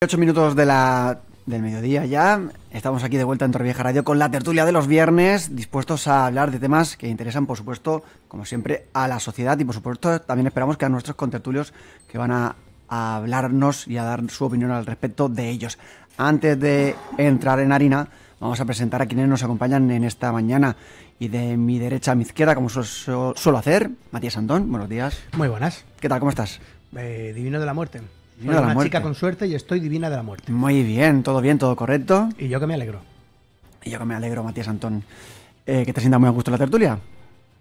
8 minutos del mediodía ya. Estamos aquí de vuelta en Torrevieja Radio con la tertulia de los viernes, dispuestos a hablar de temas que interesan, por supuesto, como siempre, a la sociedad y, por supuesto, también esperamos que a nuestros contertulios que van a hablarnos y a dar su opinión al respecto de ellos. Antes de entrar en harina, vamos a presentar a quienes nos acompañan en esta mañana. Y de mi derecha a mi izquierda, como suelo hacer, Matías Antón, buenos días. Muy buenas. ¿Qué tal? ¿Cómo estás? Divino de la muerte. Soy Divino de la una muerte. chica con suerte y estoy divina de la muerte. Muy bien, todo correcto. Y yo que me alegro. Y yo que me alegro, Matías Antón. Que te sienta muy a gusto la tertulia.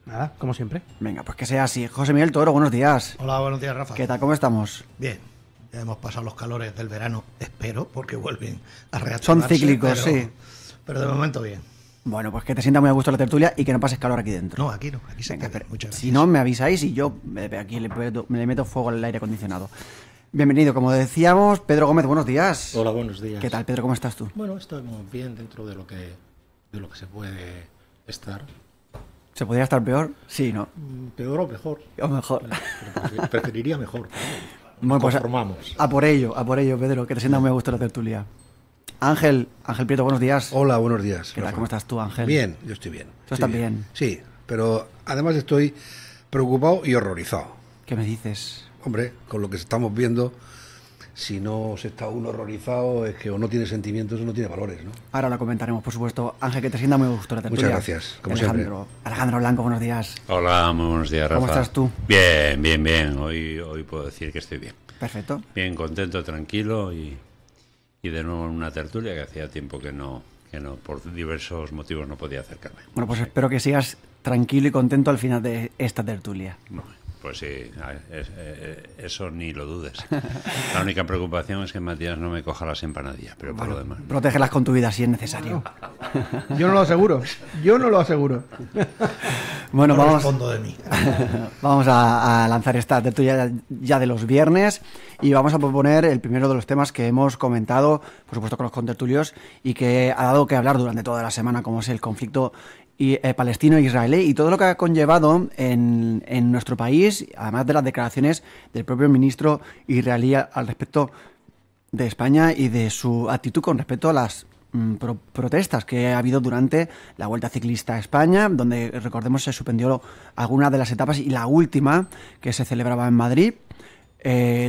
Nada, como siempre. Venga, pues que sea así. José Miguel Toro, buenos días. Hola, buenos días, Rafa. ¿Qué tal? ¿Cómo estamos? Bien, ya hemos pasado los calores del verano, espero, porque vuelven a reactivarse. Son cíclicos, pero, sí. Pero de momento bien. Bueno, pues que te sienta muy a gusto la tertulia y que no pases calor aquí dentro. No, aquí se Venga, queda. pero Muchas gracias. si no, me avisáis y yo aquí le meto fuego al aire acondicionado. Bienvenido, como decíamos, Pedro Gómez, buenos días. Hola, buenos días. ¿Qué tal, Pedro? ¿Cómo estás tú? Bueno, estoy muy bien dentro de lo que se puede estar. ¿Se podría estar peor? Sí, ¿no? Peor o mejor. O mejor. Pero preferiría mejor. Bueno, pues Conformamos. a por ello, Pedro, que te sienta muy a gusto la tertulia. Ángel Prieto, buenos días. Hola, buenos días. ¿Qué tal? Rafa. ¿Cómo estás tú, Ángel? Bien, yo estoy bien. ¿Tú Estoy estás bien? Sí, pero además estoy preocupado y horrorizado. ¿Qué me dices? Hombre, con lo que estamos viendo, si no se está uno horrorizado es que o no tiene sentimientos o no tiene valores, ¿no? Ahora lo comentaremos, por supuesto. Ángel, que te sienta muy a gusto la tertulia. Muchas gracias, como Alejandro Blanco, buenos días. Hola, muy buenos días, Rafa. ¿Cómo estás tú? Bien. Hoy puedo decir que estoy bien. Perfecto. Bien, contento, tranquilo y de nuevo en una tertulia que hacía tiempo que no, por diversos motivos no podía acercarme. Bueno, pues espero que sigas tranquilo y contento al final de esta tertulia. Bueno, pues sí, eso ni lo dudes. La única preocupación es que Matías no me coja las empanadillas, pero por lo demás. Protégelas con tu vida si es necesario. Yo no lo aseguro. Bueno, No vamos, respondo de mí. vamos a lanzar esta tertulia ya de los viernes y vamos a proponer el primero de los temas que hemos comentado, por supuesto con los contertulios, y que ha dado que hablar durante toda la semana, como es el conflicto palestino-israelí y todo lo que ha conllevado en nuestro país, además de las declaraciones del propio ministro israelí al respecto de España y de su actitud con respecto a las protestas que ha habido durante la Vuelta Ciclista a España, donde, recordemos, se suspendió algunas de las etapas y la última que se celebraba en Madrid.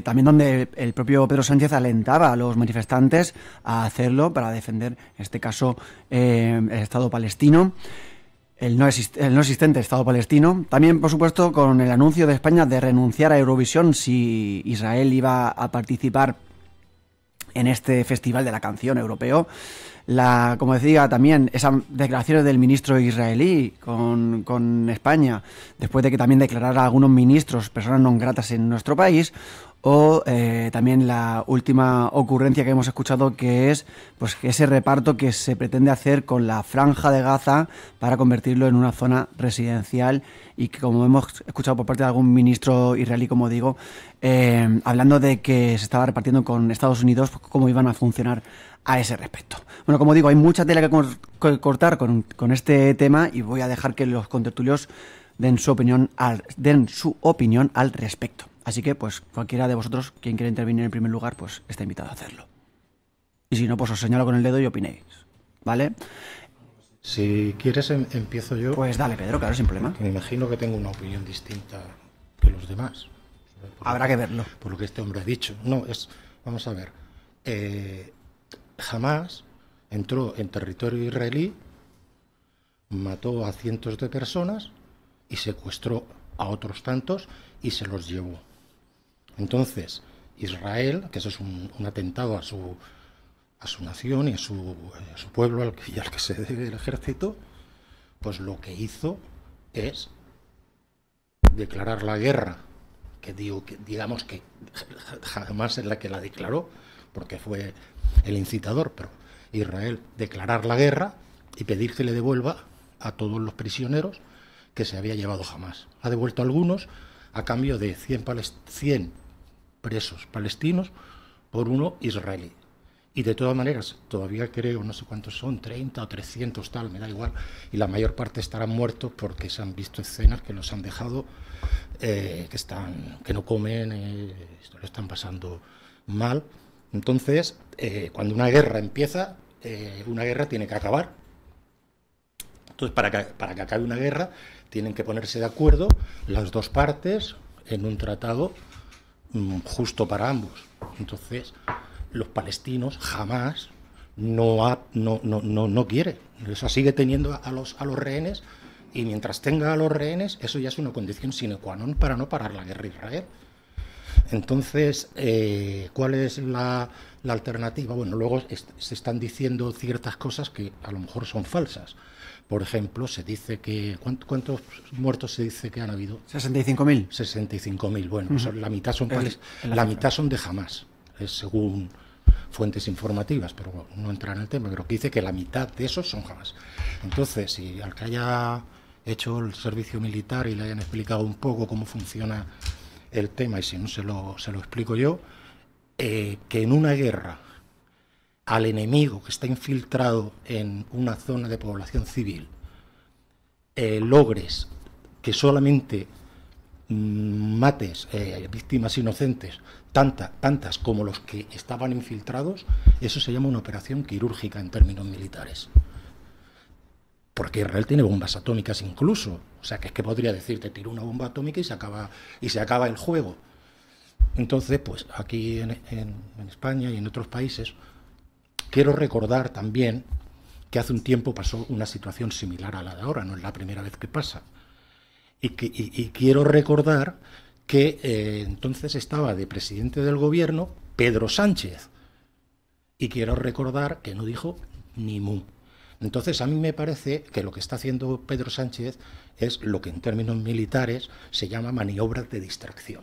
También donde el propio Pedro Sánchez alentaba a los manifestantes a hacerlo para defender, en este caso, el Estado palestino, el no existente Estado palestino. También, por supuesto, con el anuncio de España de renunciar a Eurovisión si Israel iba a participar en este festival de la canción europeo. Como decía, también esas declaraciones del ministro israelí con España, después de que también declarara a algunos ministros personas non gratas en nuestro país, o también la última ocurrencia que hemos escuchado, que es pues que ese reparto que se pretende hacer con la Franja de Gaza para convertirlo en una zona residencial, y que, como hemos escuchado por parte de algún ministro israelí, como digo, hablando de que se estaba repartiendo con Estados Unidos, pues, cómo iban a funcionar a ese respecto. Bueno, como digo, hay mucha tela que cortar con este tema y voy a dejar que los contertulios den su opinión al respecto. Así que, pues, cualquiera de vosotros, quien quiera intervenir en primer lugar, pues está invitado a hacerlo. Y si no, pues os señalo con el dedo y opinéis, ¿vale? Si quieres, empiezo yo. Pues dale, Pedro, claro, sin problema. Me imagino que tengo una opinión distinta que los demás. Habrá que verlo. Por lo que este hombre ha dicho. Vamos a ver. Hamás entró en territorio israelí, mató a cientos de personas y secuestró a otros tantos y se los llevó. Entonces, Israel, que eso es un atentado a su nación y a su pueblo al que se debe el ejército, pues lo que hizo es declarar la guerra, digamos que jamás es la que la declaró, porque fue el incitador, pero Israel declarar la guerra y pedir que le devuelva a todos los prisioneros que se había llevado Hamás. Ha devuelto a algunos a cambio de 100 presos palestinos por uno israelí. Y de todas maneras, todavía creo, no sé cuántos son, 30 o 300 tal, me da igual, y la mayor parte estarán muertos porque se han visto escenas que los han dejado, que no comen, lo están pasando mal, Entonces, cuando una guerra empieza, una guerra tiene que acabar. Entonces, para que acabe una guerra, tienen que ponerse de acuerdo las dos partes en un tratado justo para ambos. Entonces, los palestinos jamás no quieren. O sea, sigue teniendo a los rehenes, y mientras tenga a los rehenes, eso ya es una condición sine qua non para no parar la guerra a Israel. Entonces, ¿cuál es la alternativa? Bueno, luego se están diciendo ciertas cosas que a lo mejor son falsas. Por ejemplo, se dice que... ¿Cuántos muertos se dice que han habido? 65.000. 65.000. Bueno, pues la mitad son de Hamás, según fuentes informativas, pero no entra en el tema, pero que dice que la mitad de esos son Hamás. Entonces, si al que haya hecho el servicio militar y le hayan explicado un poco cómo funciona el tema, y si no se lo explico yo, que en una guerra al enemigo que está infiltrado en una zona de población civil logres que solamente mates víctimas inocentes, tantas como los que estaban infiltrados, eso se llama una operación quirúrgica en términos militares. Porque Israel tiene bombas atómicas incluso. O sea, que es que podría decir, te tiro una bomba atómica y se acaba el juego. Entonces, pues aquí en España y en otros países, quiero recordar también que hace un tiempo pasó una situación similar a la de ahora, no es la primera vez que pasa. Y quiero recordar que entonces estaba de presidente del gobierno Pedro Sánchez. Y quiero recordar que no dijo ni mu. Entonces, a mí me parece que lo que está haciendo Pedro Sánchez es lo que en términos militares se llama maniobras de distracción.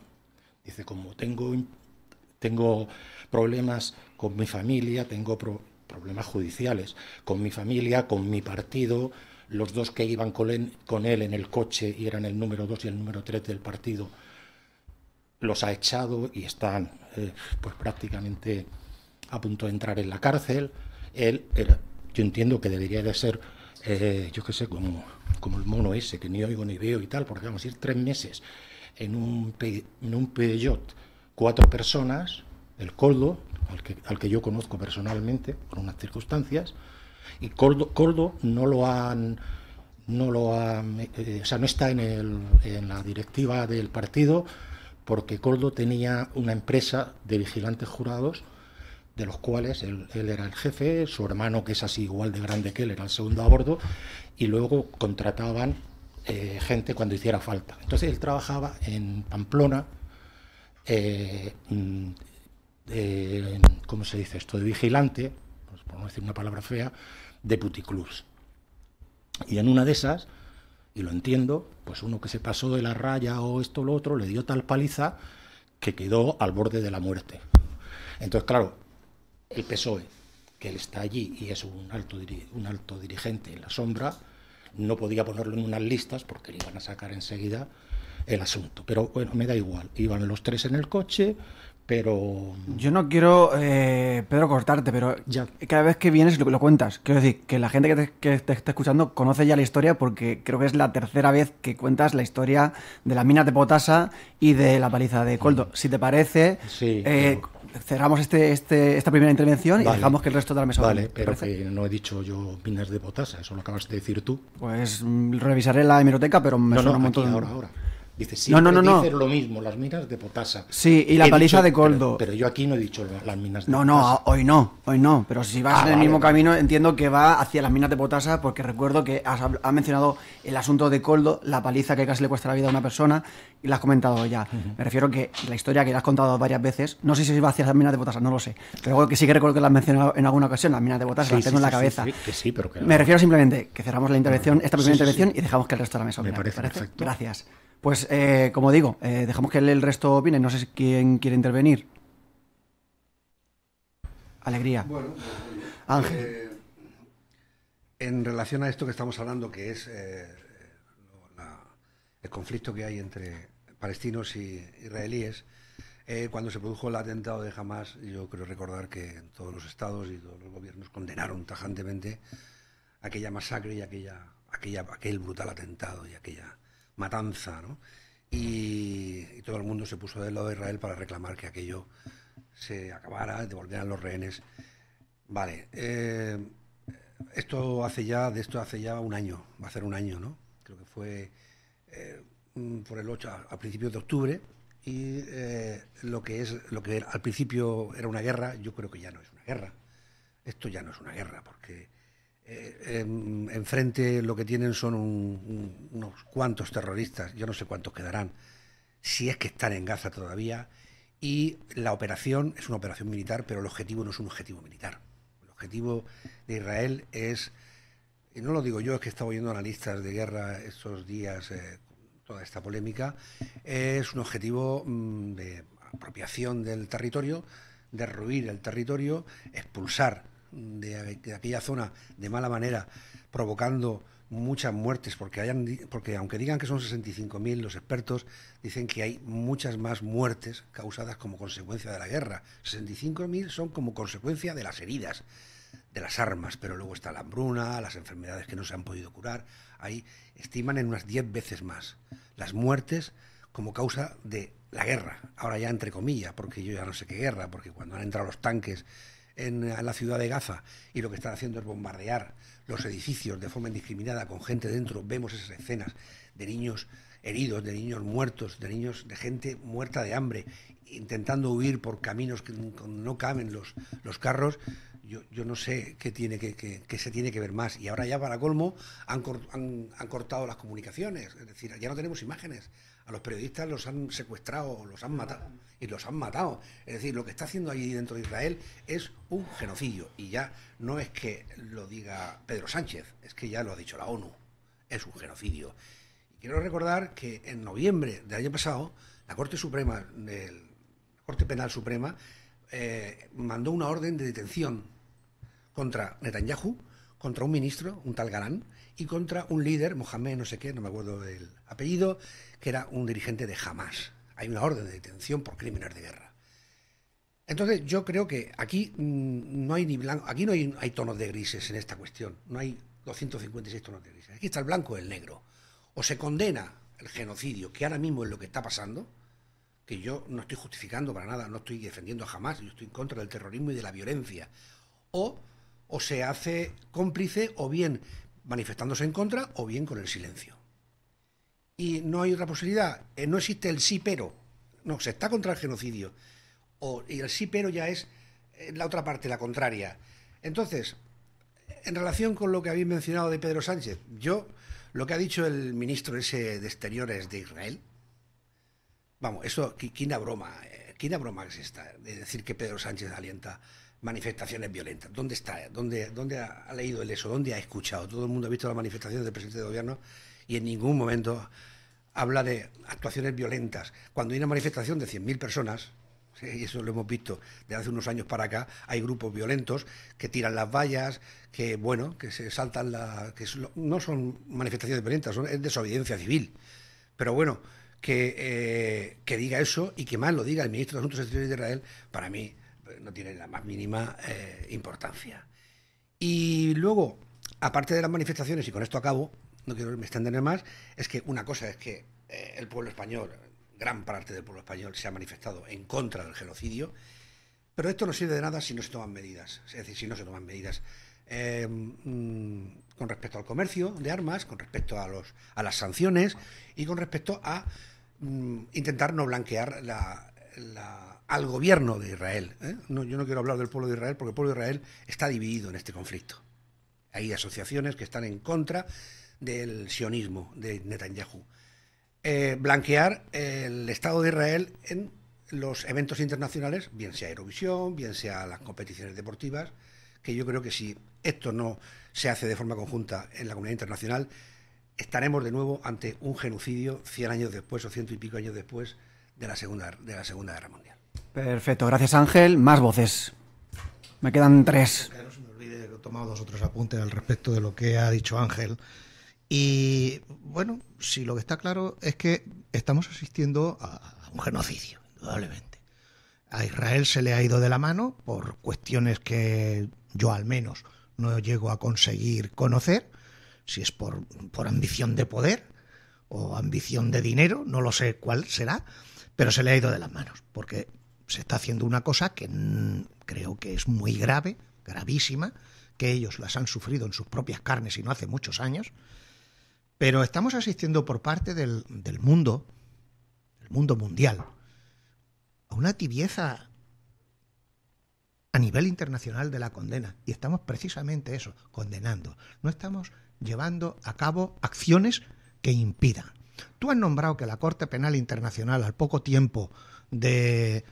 Dice, como tengo problemas con mi familia, tengo problemas judiciales con mi familia, con mi partido, los dos que iban con él en el coche y eran el número 2 y el número 3 del partido, los ha echado y están pues prácticamente a punto de entrar en la cárcel. Yo entiendo que debería de ser, yo qué sé, como el mono ese, que ni oigo ni veo y tal, porque vamos a ir 3 meses en un Peugeot, 4 personas, el Koldo, al que yo conozco personalmente, por unas circunstancias, y Koldo o sea, no está en la directiva del partido, porque Koldo tenía una empresa de vigilantes jurados, de los cuales él era el jefe, su hermano, que es así igual de grande que él, era el segundo a bordo, y luego contrataban gente cuando hiciera falta. Entonces él trabajaba en Pamplona, ¿cómo se dice esto?, de vigilante, pues por no decir una palabra fea, de puticlubs. Y en una de esas, y lo entiendo, pues uno que se pasó de la raya o esto o lo otro, le dio tal paliza que quedó al borde de la muerte. Entonces, claro, el PSOE, que él está allí y es un alto dirigente en la sombra, no podía ponerlo en unas listas porque le iban a sacar enseguida el asunto. Pero bueno, me da igual, iban los 3 en el coche, pero... Yo no quiero, Pedro, cortarte, pero ya. Cada vez que vienes lo cuentas. Quiero decir, que la gente que te está escuchando conoce ya la historia, porque creo que es la tercera vez que cuentas la historia de las minas de potasa y de la paliza de Koldo. Si te parece, sí, cerramos esta primera intervención y dejamos que el resto de la mesa... Vale, pero que no he dicho yo minas de potasa, eso lo acabas de decir tú. Pues revisaré la hemeroteca, pero me suena un montón... Ahora. Dice, siempre dices lo mismo, las minas de potasa. Sí, y la paliza de Koldo. Pero yo aquí no he dicho las minas de potasa. No, hoy no. Pero si vas en el mismo camino, entiendo que va hacia las minas de potasa, porque recuerdo que has mencionado el asunto de Koldo, la paliza que casi le cuesta la vida a una persona, y la has comentado ya. Me refiero que la historia que la has contado varias veces, no sé si va hacia las minas de potasa, no lo sé. Pero que sí que recuerdo que la has mencionado en alguna ocasión, las minas de potasa, las tengo en la cabeza. Sí, pero que me refiero simplemente que cerramos la intervención, esta primera intervención, y dejamos que el resto de la mesa opine. Me parece perfecto. Gracias. Pues, como digo, dejamos que el resto opine. No sé si quién quiere intervenir. Alegría. Bueno, Ángel. En relación a esto que estamos hablando, que es el conflicto que hay entre palestinos y israelíes, cuando se produjo el atentado de Hamás, yo creo recordar que todos los estados y todos los gobiernos condenaron tajantemente aquella masacre y aquel brutal atentado y aquella matanza, ¿no? Y todo el mundo se puso del lado de Israel para reclamar que aquello se acabara, devolvieran los rehenes. Vale, de esto hace ya un año, va a ser un año, ¿no? Creo que fue por el 8 a principios de octubre, y lo que al principio era una guerra, yo creo que ya no es una guerra. Esto ya no es una guerra, porque enfrente lo que tienen son unos cuantos terroristas, yo no sé cuántos quedarán, si es que están en Gaza todavía, y la operación es una operación militar, pero el objetivo no es un objetivo militar. El objetivo de Israel es, y no lo digo yo, es que he estado oyendo analistas de guerra estos días, toda esta polémica, es un objetivo de apropiación del territorio, derruir el territorio, expulsar de aquella zona de mala manera, provocando muchas muertes, porque aunque digan que son 65.000, los expertos dicen que hay muchas más muertes causadas como consecuencia de la guerra. 65.000 son como consecuencia de las heridas, de las armas, pero luego está la hambruna, las enfermedades que no se han podido curar. Ahí estiman en unas 10 veces más las muertes como causa de la guerra. Ahora ya entre comillas, porque yo ya no sé qué guerra, porque cuando han entrado los tanques en la ciudad de Gaza y lo que están haciendo es bombardear los edificios de forma indiscriminada con gente dentro, vemos esas escenas de niños heridos, de niños muertos, de gente muerta de hambre, intentando huir por caminos que no caben los carros. Yo no sé qué se tiene que ver más. Y ahora ya para colmo han cortado las comunicaciones, es decir, ya no tenemos imágenes. A los periodistas los han secuestrado, los han matado y los han matado. Es decir, lo que está haciendo allí dentro de Israel es un genocidio. Y ya no es que lo diga Pedro Sánchez, es que ya lo ha dicho la ONU. Es un genocidio. Y quiero recordar que en noviembre del año pasado, la Corte Penal Suprema mandó una orden de detención contra Netanyahu, contra un ministro, un tal Galán, y contra un líder, Mohamed no sé qué, no me acuerdo del apellido, que era un dirigente de Hamas. Hay una orden de detención por crímenes de guerra. Entonces yo creo que aquí no hay ni blanco, aquí no hay tonos de grises en esta cuestión, no hay 256 tonos de grises. Aquí está el blanco y el negro. O se condena el genocidio, que ahora mismo es lo que está pasando, que yo no estoy justificando para nada, no estoy defendiendo a Hamas, yo estoy en contra del terrorismo y de la violencia, o se hace cómplice, o bien manifestándose en contra, o bien con el silencio. Y no hay otra posibilidad, no existe el sí pero, no, se está contra el genocidio, y el sí pero ya es la otra parte, la contraria. Entonces, en relación con lo que habéis mencionado de Pedro Sánchez, lo que ha dicho el ministro ese de Exteriores de Israel, vamos, eso, quina broma es esta, de decir que Pedro Sánchez alienta manifestaciones violentas. ¿Dónde está? ¿Dónde ha leído él eso? ¿Dónde ha escuchado? Todo el mundo ha visto las manifestaciones del presidente de gobierno y en ningún momento habla de actuaciones violentas. Cuando hay una manifestación de 100.000 personas, ¿sí? Y eso lo hemos visto de hace unos años para acá, hay grupos violentos que tiran las vallas, que se saltan no son manifestaciones violentas, es desobediencia civil. Pero bueno, que diga eso y que más lo diga el ministro de Asuntos Exteriores de Israel, para mí no tiene la más mínima importancia. Y luego, aparte de las manifestaciones, y con esto acabo, no quiero extenderme más, es que una cosa es que el pueblo español, gran parte del pueblo español, se ha manifestado en contra del genocidio, pero esto no sirve de nada si no se toman medidas. Es decir, si no se toman medidas con respecto al comercio de armas, con respecto a las sanciones y con respecto a intentar no blanquear al gobierno de Israel. Yo no quiero hablar del pueblo de Israel porque el pueblo de Israel está dividido en este conflicto. Hay asociaciones que están en contra del sionismo de Netanyahu. Blanquear el Estado de Israel en los eventos internacionales, bien sea Eurovisión, bien sea las competiciones deportivas, que yo creo que si esto no se hace de forma conjunta en la comunidad internacional, estaremos de nuevo ante un genocidio 100 años después o 100 y pico años después de la Segunda Guerra Mundial. Perfecto, gracias Ángel. Más voces. Me quedan 3. Que no se me olvide que he tomado 2 o 3 apuntes al respecto de lo que ha dicho Ángel. Y bueno, sí, lo que está claro es que estamos asistiendo a un genocidio, indudablemente. A Israel se le ha ido de la mano por cuestiones que yo al menos no llego a conseguir conocer, si es por ambición de poder o ambición de dinero, no lo sé cuál será, pero se le ha ido de las manos, porque se está haciendo una cosa que creo que es muy grave, gravísima, que ellos las han sufrido en sus propias carnes y no hace muchos años, pero estamos asistiendo por parte del mundo, el mundo mundial, a una tibieza a nivel internacional de la condena, y estamos precisamente eso, condenando. No estamos llevando a cabo acciones que impidan. Tú has nombrado que la Corte Penal Internacional, al poco tiempo de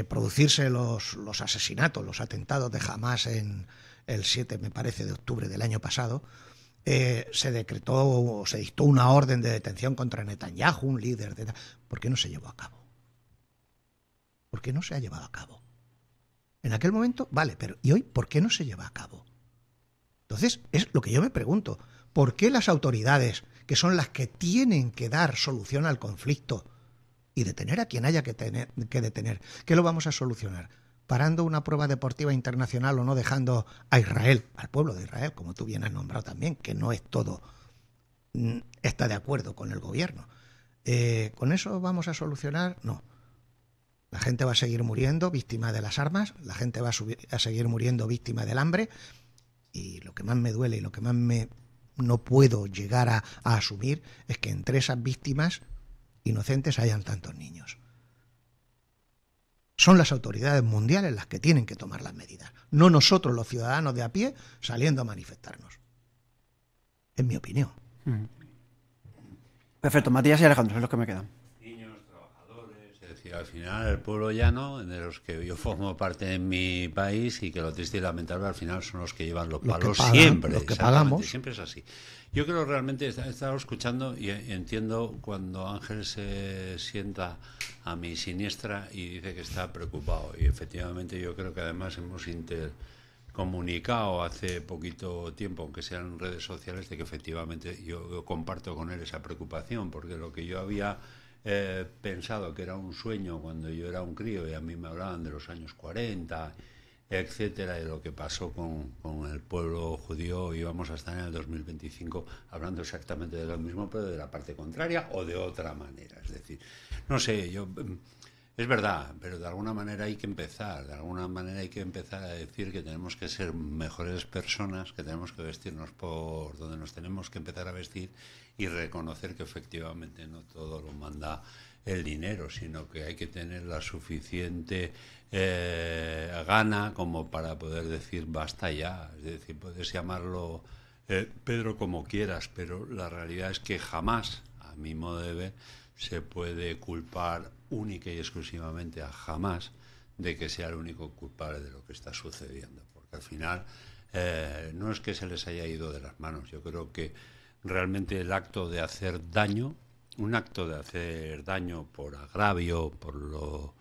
producirse los asesinatos, los atentados de Hamás en el 7, me parece, de octubre del año pasado, se decretó, se dictó una orden de detención contra Netanyahu, un líder de... ¿Por qué no se llevó a cabo? ¿Por qué no se ha llevado a cabo? En aquel momento, vale, pero ¿y hoy por qué no se lleva a cabo? Entonces, es lo que yo me pregunto. ¿Por qué las autoridades, que son las que tienen que dar solución al conflicto y detener a quien haya que detener, qué lo vamos a solucionar? ¿Parando una prueba deportiva internacional o no dejando a Israel, al pueblo de Israel, como tú bien has nombrado también, que no es todo, está de acuerdo con el gobierno? ¿Con eso vamos a solucionar? No. La gente va a seguir muriendo víctima de las armas, la gente va a seguir muriendo víctima del hambre, y lo que más me duele y lo que más no puedo llegar a asumir es que entre esas víctimas inocentes hayan tantos niños. Son las autoridades mundiales las que tienen que tomar las medidas, no nosotros los ciudadanos de a pie saliendo a manifestarnos. Es mi opinión. Perfecto, Matías y Alejandro, es lo que me quedan. Al final el pueblo llano, de los que yo formo parte en mi país, y que lo triste y lamentable al final son los que llevan los palos siempre. Los que pagamos. Siempre es así. Yo creo realmente, he estado escuchando y entiendo cuando Ángel se sienta a mi siniestra y dice que está preocupado. Y efectivamente yo creo que además hemos intercomunicado hace poquito tiempo, aunque sean en redes sociales, de que efectivamente yo comparto con él esa preocupación, porque lo que yo había pensado que era un sueño cuando yo era un crío y a mí me hablaban de los años 40, etcétera, de lo que pasó con el pueblo judío, y vamos a estar en el 2025 hablando exactamente de lo mismo, pero de la parte contraria o de otra manera. Es decir, no sé, es verdad, pero de alguna manera hay que empezar, a decir que tenemos que ser mejores personas, que tenemos que vestirnos por donde nos tenemos que empezar a vestir, y reconocer que efectivamente no todo lo manda el dinero, sino que hay que tener la suficiente gana como para poder decir basta ya. Es decir, puedes llamarlo Pedro como quieras, pero la realidad es que jamás, a mi modo de ver, se puede culpar única y exclusivamente a Hamás de que sea el único culpable de lo que está sucediendo, porque al final no es que se les haya ido de las manos. Yo creo que realmente el acto de hacer daño, un acto de hacer daño por agravio, por lo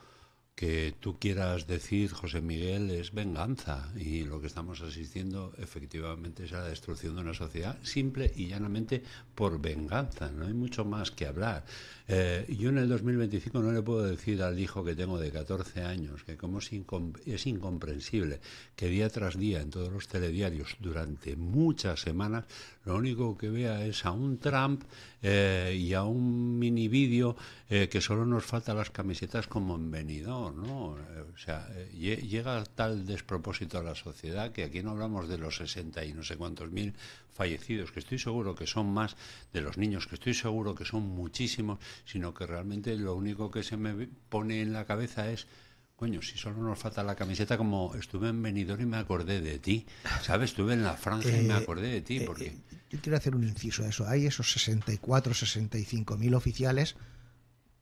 que tú quieras decir, José Miguel, es venganza, y lo que estamos asistiendo efectivamente es a la destrucción de una sociedad simple y llanamente por venganza. No hay mucho más que hablar. Yo en el 2025 no le puedo decir al hijo que tengo de 14 años que como es incomprensible que día tras día en todos los telediarios durante muchas semanas lo único que vea es a un Trump y a un mini vídeo que solo nos faltan las camisetas como en Benidorm, ¿no? O sea, llega tal despropósito a la sociedad que aquí no hablamos de los 60 y no sé cuántos mil fallecidos, que estoy seguro que son más, de los niños, que estoy seguro que son muchísimos, sino que realmente lo único que se me pone en la cabeza es: coño, si solo nos falta la camiseta, como estuve en Benidorm y me acordé de ti, ¿sabes? Estuve en la Francia y me acordé de ti, porque... Yo quiero hacer un inciso a eso. Hay esos 64, 65.000 oficiales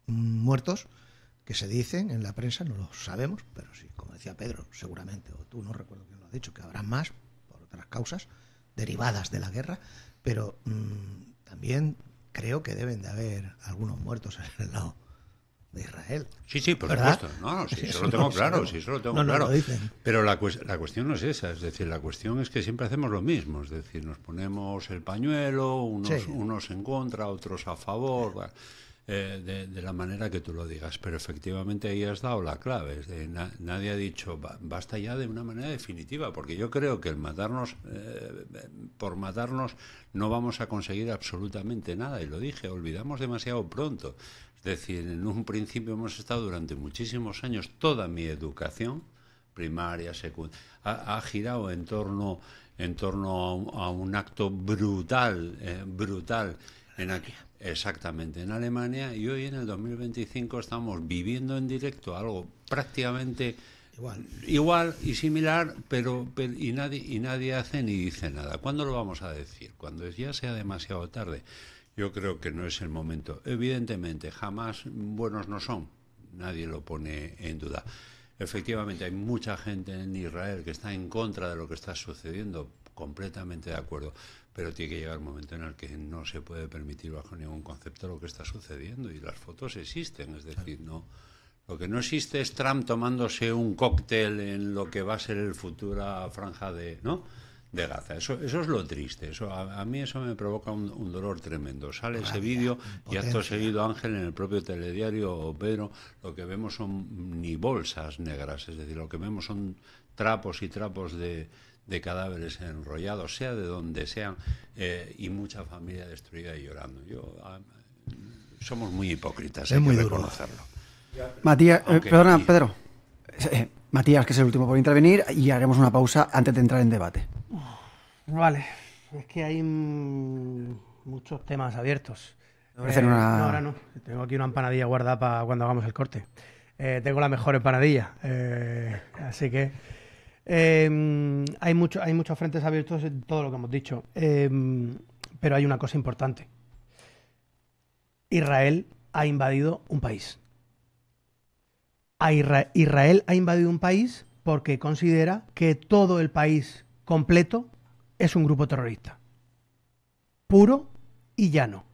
muertos que se dicen en la prensa, no lo sabemos, pero sí, como decía Pedro, seguramente, o tú, no recuerdo quién lo ha dicho, que habrá más por otras causas derivadas de la guerra, pero también creo que deben de haber algunos muertos en el lado de Israel. Sí, por ¿verdad? supuesto. No, sí, eso lo tengo claro, sí, eso lo tengo claro. Lo dicen. Pero la cuestión no es esa, es decir, la cuestión es que siempre hacemos lo mismo, es decir, nos ponemos el pañuelo, unos en contra, otros a favor, bueno, de la manera que tú lo digas, pero efectivamente ahí has dado la clave. Nadie ha dicho basta ya de una manera definitiva, porque yo creo que el matarnos por matarnos no vamos a conseguir absolutamente nada, y lo dije, olvidamos demasiado pronto. decir, en un principio hemos estado durante muchísimos años, toda mi educación, primaria, secundaria, ha girado en torno a un acto brutal, brutal exactamente en Alemania, y hoy en el 2025 estamos viviendo en directo algo prácticamente igual y similar, pero nadie hace ni dice nada. ¿Cuándo lo vamos a decir? Cuando ya sea demasiado tarde. Yo creo que no es el momento. Evidentemente, jamás buenos no son. Nadie lo pone en duda. Efectivamente, hay mucha gente en Israel que está en contra de lo que está sucediendo, completamente de acuerdo, pero tiene que llegar un momento en el que no se puede permitir bajo ningún concepto lo que está sucediendo, y las fotos existen, es decir, no. Lo que no existe es Trump tomándose un cóctel en lo que va a ser el futura franja de Gaza. Eso es lo triste. Eso a mí eso me provoca un dolor tremendo. Sale ese vídeo y acto seguido, Ángel, en el propio telediario, o Pedro, lo que vemos son ni bolsas negras, es decir, lo que vemos son trapos y trapos de cadáveres enrollados, sea de donde sean, y mucha familia destruida y llorando. Somos muy hipócritas, hay que reconocerlo. Matías, perdona, Pedro. Matías, que es el último por intervenir, y haremos una pausa antes de entrar en debate. Vale, es que hay muchos temas abiertos. No, ahora no. Tengo aquí una empanadilla guardada para cuando hagamos el corte. Tengo la mejor empanadilla. Así que hay muchos frentes abiertos en todo lo que hemos dicho. Pero hay una cosa importante. Israel ha invadido un país. Israel ha invadido un país porque considera que todo el país completo es un grupo terrorista. Puro y llano.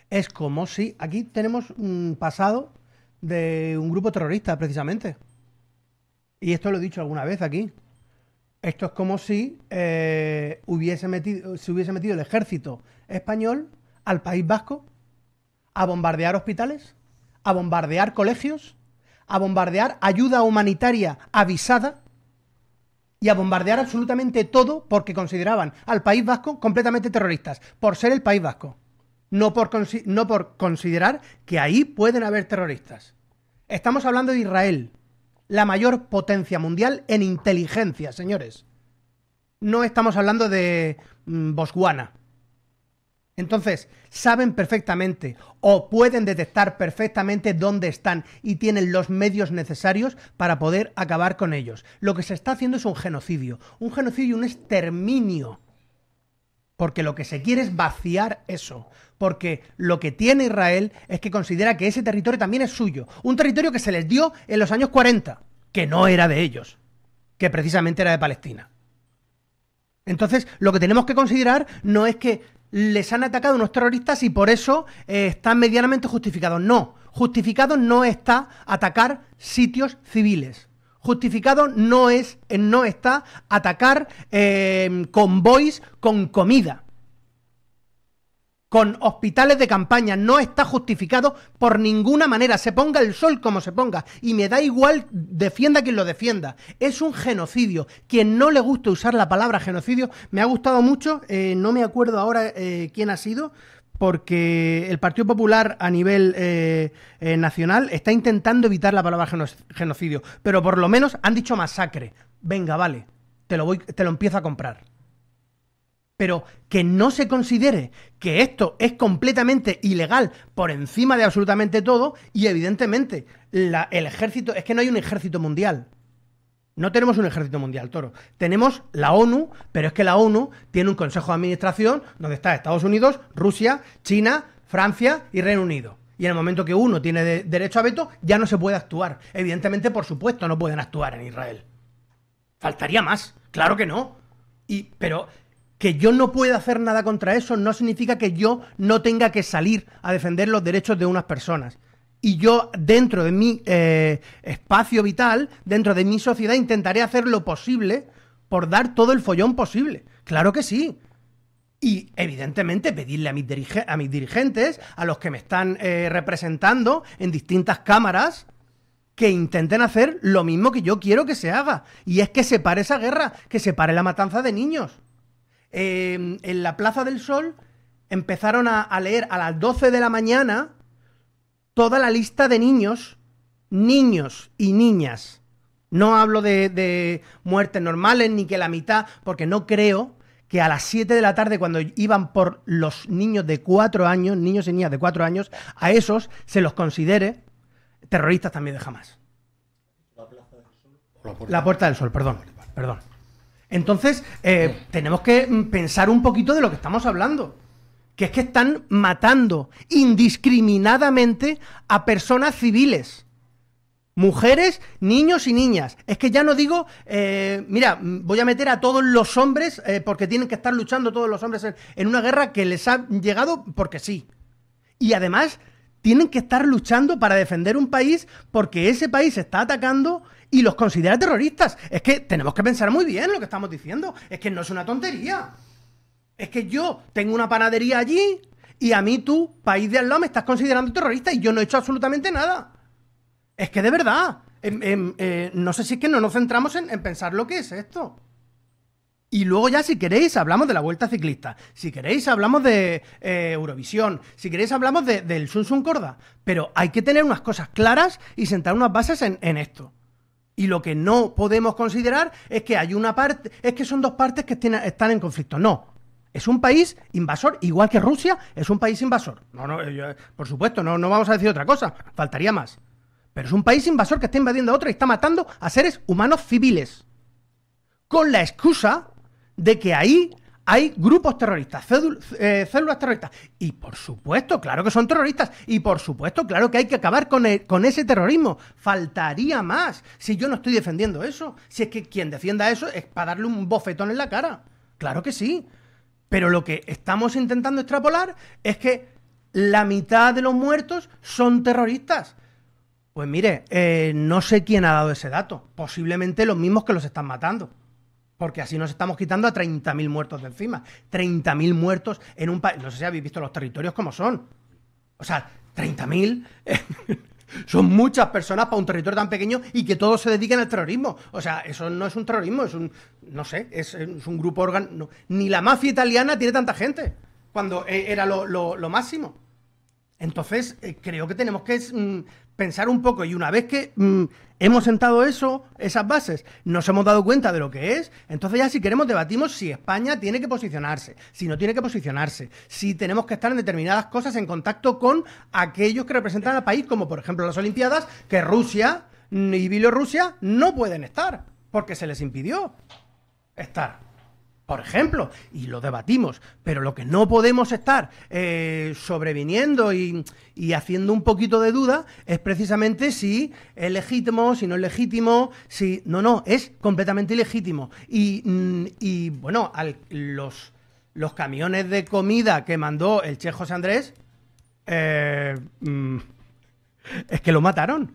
Es como si aquí tenemos un pasado de un grupo terrorista, precisamente. Y esto lo he dicho alguna vez aquí. Esto es como si se hubiese metido el ejército español al País Vasco a bombardear hospitales, a bombardear colegios, a bombardear ayuda humanitaria avisada y a bombardear absolutamente todo porque consideraban al País Vasco completamente terroristas, por ser el País Vasco, no por considerar que ahí pueden haber terroristas. Estamos hablando de Israel, la mayor potencia mundial en inteligencia, señores. No estamos hablando de Botswana. Entonces, saben perfectamente o pueden detectar perfectamente dónde están y tienen los medios necesarios para poder acabar con ellos. Lo que se está haciendo es un genocidio y un exterminio. Porque lo que se quiere es vaciar eso. Porque lo que tiene Israel es que considera que ese territorio también es suyo. Un territorio que se les dio en los años 40, que no era de ellos, que precisamente era de Palestina. Entonces, lo que tenemos que considerar no es que les han atacado unos terroristas y por eso están medianamente justificados. No, justificado no está atacar sitios civiles. Justificado no está atacar convoys con comida, con hospitales de campaña. No está justificado por ninguna manera, se ponga el sol como se ponga, y me da igual, defienda quien lo defienda. Es un genocidio. Quien no le guste usar la palabra genocidio, me ha gustado mucho, no me acuerdo ahora quién ha sido, porque el Partido Popular a nivel nacional está intentando evitar la palabra genocidio, pero por lo menos han dicho masacre. Venga, vale, te lo empiezo a comprar. Pero que no se considere que esto es completamente ilegal por encima de absolutamente todo, y evidentemente el ejército, es que no hay un ejército mundial. No tenemos un ejército mundial, Toro. Tenemos la ONU, pero es que la ONU tiene un consejo de administración donde está Estados Unidos, Rusia, China, Francia y Reino Unido. Y en el momento que uno tiene derecho a veto, ya no se puede actuar. Evidentemente, por supuesto, no pueden actuar en Israel. Faltaría más, claro que no. Pero que yo no pueda hacer nada contra eso no significa que yo no tenga que salir a defender los derechos de unas personas. Y yo, dentro de mi espacio vital, dentro de mi sociedad, intentaré hacer lo posible por dar todo el follón posible. Claro que sí. Y, evidentemente, pedirle a mis dirigentes, a los que me están representando en distintas cámaras, que intenten hacer lo mismo que yo quiero que se haga. Y es que se pare esa guerra, que se pare la matanza de niños. En la Plaza del Sol empezaron a leer a las 12 de la mañana toda la lista de niños y niñas. No hablo de muertes normales ni que la mitad, porque no creo que a las 7 de la tarde, cuando iban por los niños de 4 años, niños y niñas de 4 años, a esos se los considere terroristas también de Hamás. La Puerta del Sol, perdón. Entonces, tenemos que pensar un poquito de lo que estamos hablando. Que es que están matando indiscriminadamente a personas civiles. Mujeres, niños y niñas. Es que ya no digo, mira, voy a meter a todos los hombres, porque tienen que estar luchando todos los hombres en una guerra que les ha llegado porque sí. Y además, tienen que estar luchando para defender un país porque ese país se está atacando y los considera terroristas. Es que tenemos que pensar muy bien lo que estamos diciendo. Es que no es una tontería. Es que yo tengo una panadería allí y a mí tú, país de al lado, me estás considerando terrorista y yo no he hecho absolutamente nada. Es que de verdad, no sé si es que no nos centramos en pensar lo que es esto. Y luego ya, si queréis, hablamos de la Vuelta Ciclista. Si queréis, hablamos de Eurovisión. Si queréis, hablamos del Sun Sun Corda. Pero hay que tener unas cosas claras y sentar unas bases en esto. Y lo que no podemos considerar es que hay una parte, es que son dos partes que están en conflicto. No. Es un país invasor, igual que Rusia, es un país invasor. Por supuesto, no vamos a decir otra cosa, faltaría más. Pero es un país invasor que está invadiendo a otro y está matando a seres humanos civiles. Con la excusa de que ahí hay grupos terroristas, células terroristas. Y por supuesto, claro que son terroristas. Y por supuesto, claro que hay que acabar con ese terrorismo. Faltaría más si yo no estoy defendiendo eso. Si es que quien defienda eso es para darle un bofetón en la cara. Claro que sí. Pero lo que estamos intentando extrapolar es que la mitad de los muertos son terroristas. Pues mire, no sé quién ha dado ese dato. Posiblemente los mismos que los están matando. Porque así nos estamos quitando a 30.000 muertos de encima. 30.000 muertos en un país. No sé si habéis visto los territorios como son. O sea, 30.000 son muchas personas para un territorio tan pequeño y que todos se dediquen al terrorismo. O sea, eso no es un terrorismo, es un, no sé, es un grupo no, ni la mafia italiana tiene tanta gente cuando era lo máximo. Entonces, creo que tenemos que pensar un poco, y una vez que hemos sentado esas bases, nos hemos dado cuenta de lo que es, entonces ya si queremos debatimos si España tiene que posicionarse, si no tiene que posicionarse, si tenemos que estar en determinadas cosas en contacto con aquellos que representan al país, como por ejemplo las Olimpiadas, que Rusia y Bielorrusia no pueden estar, porque se les impidió estar. Por ejemplo, y lo debatimos, pero lo que no podemos estar sobreviniendo y haciendo un poquito de duda es precisamente si es legítimo, si no es legítimo, si... No, es completamente ilegítimo. Y bueno, los camiones de comida que mandó el Che José Andrés, es que los mataron.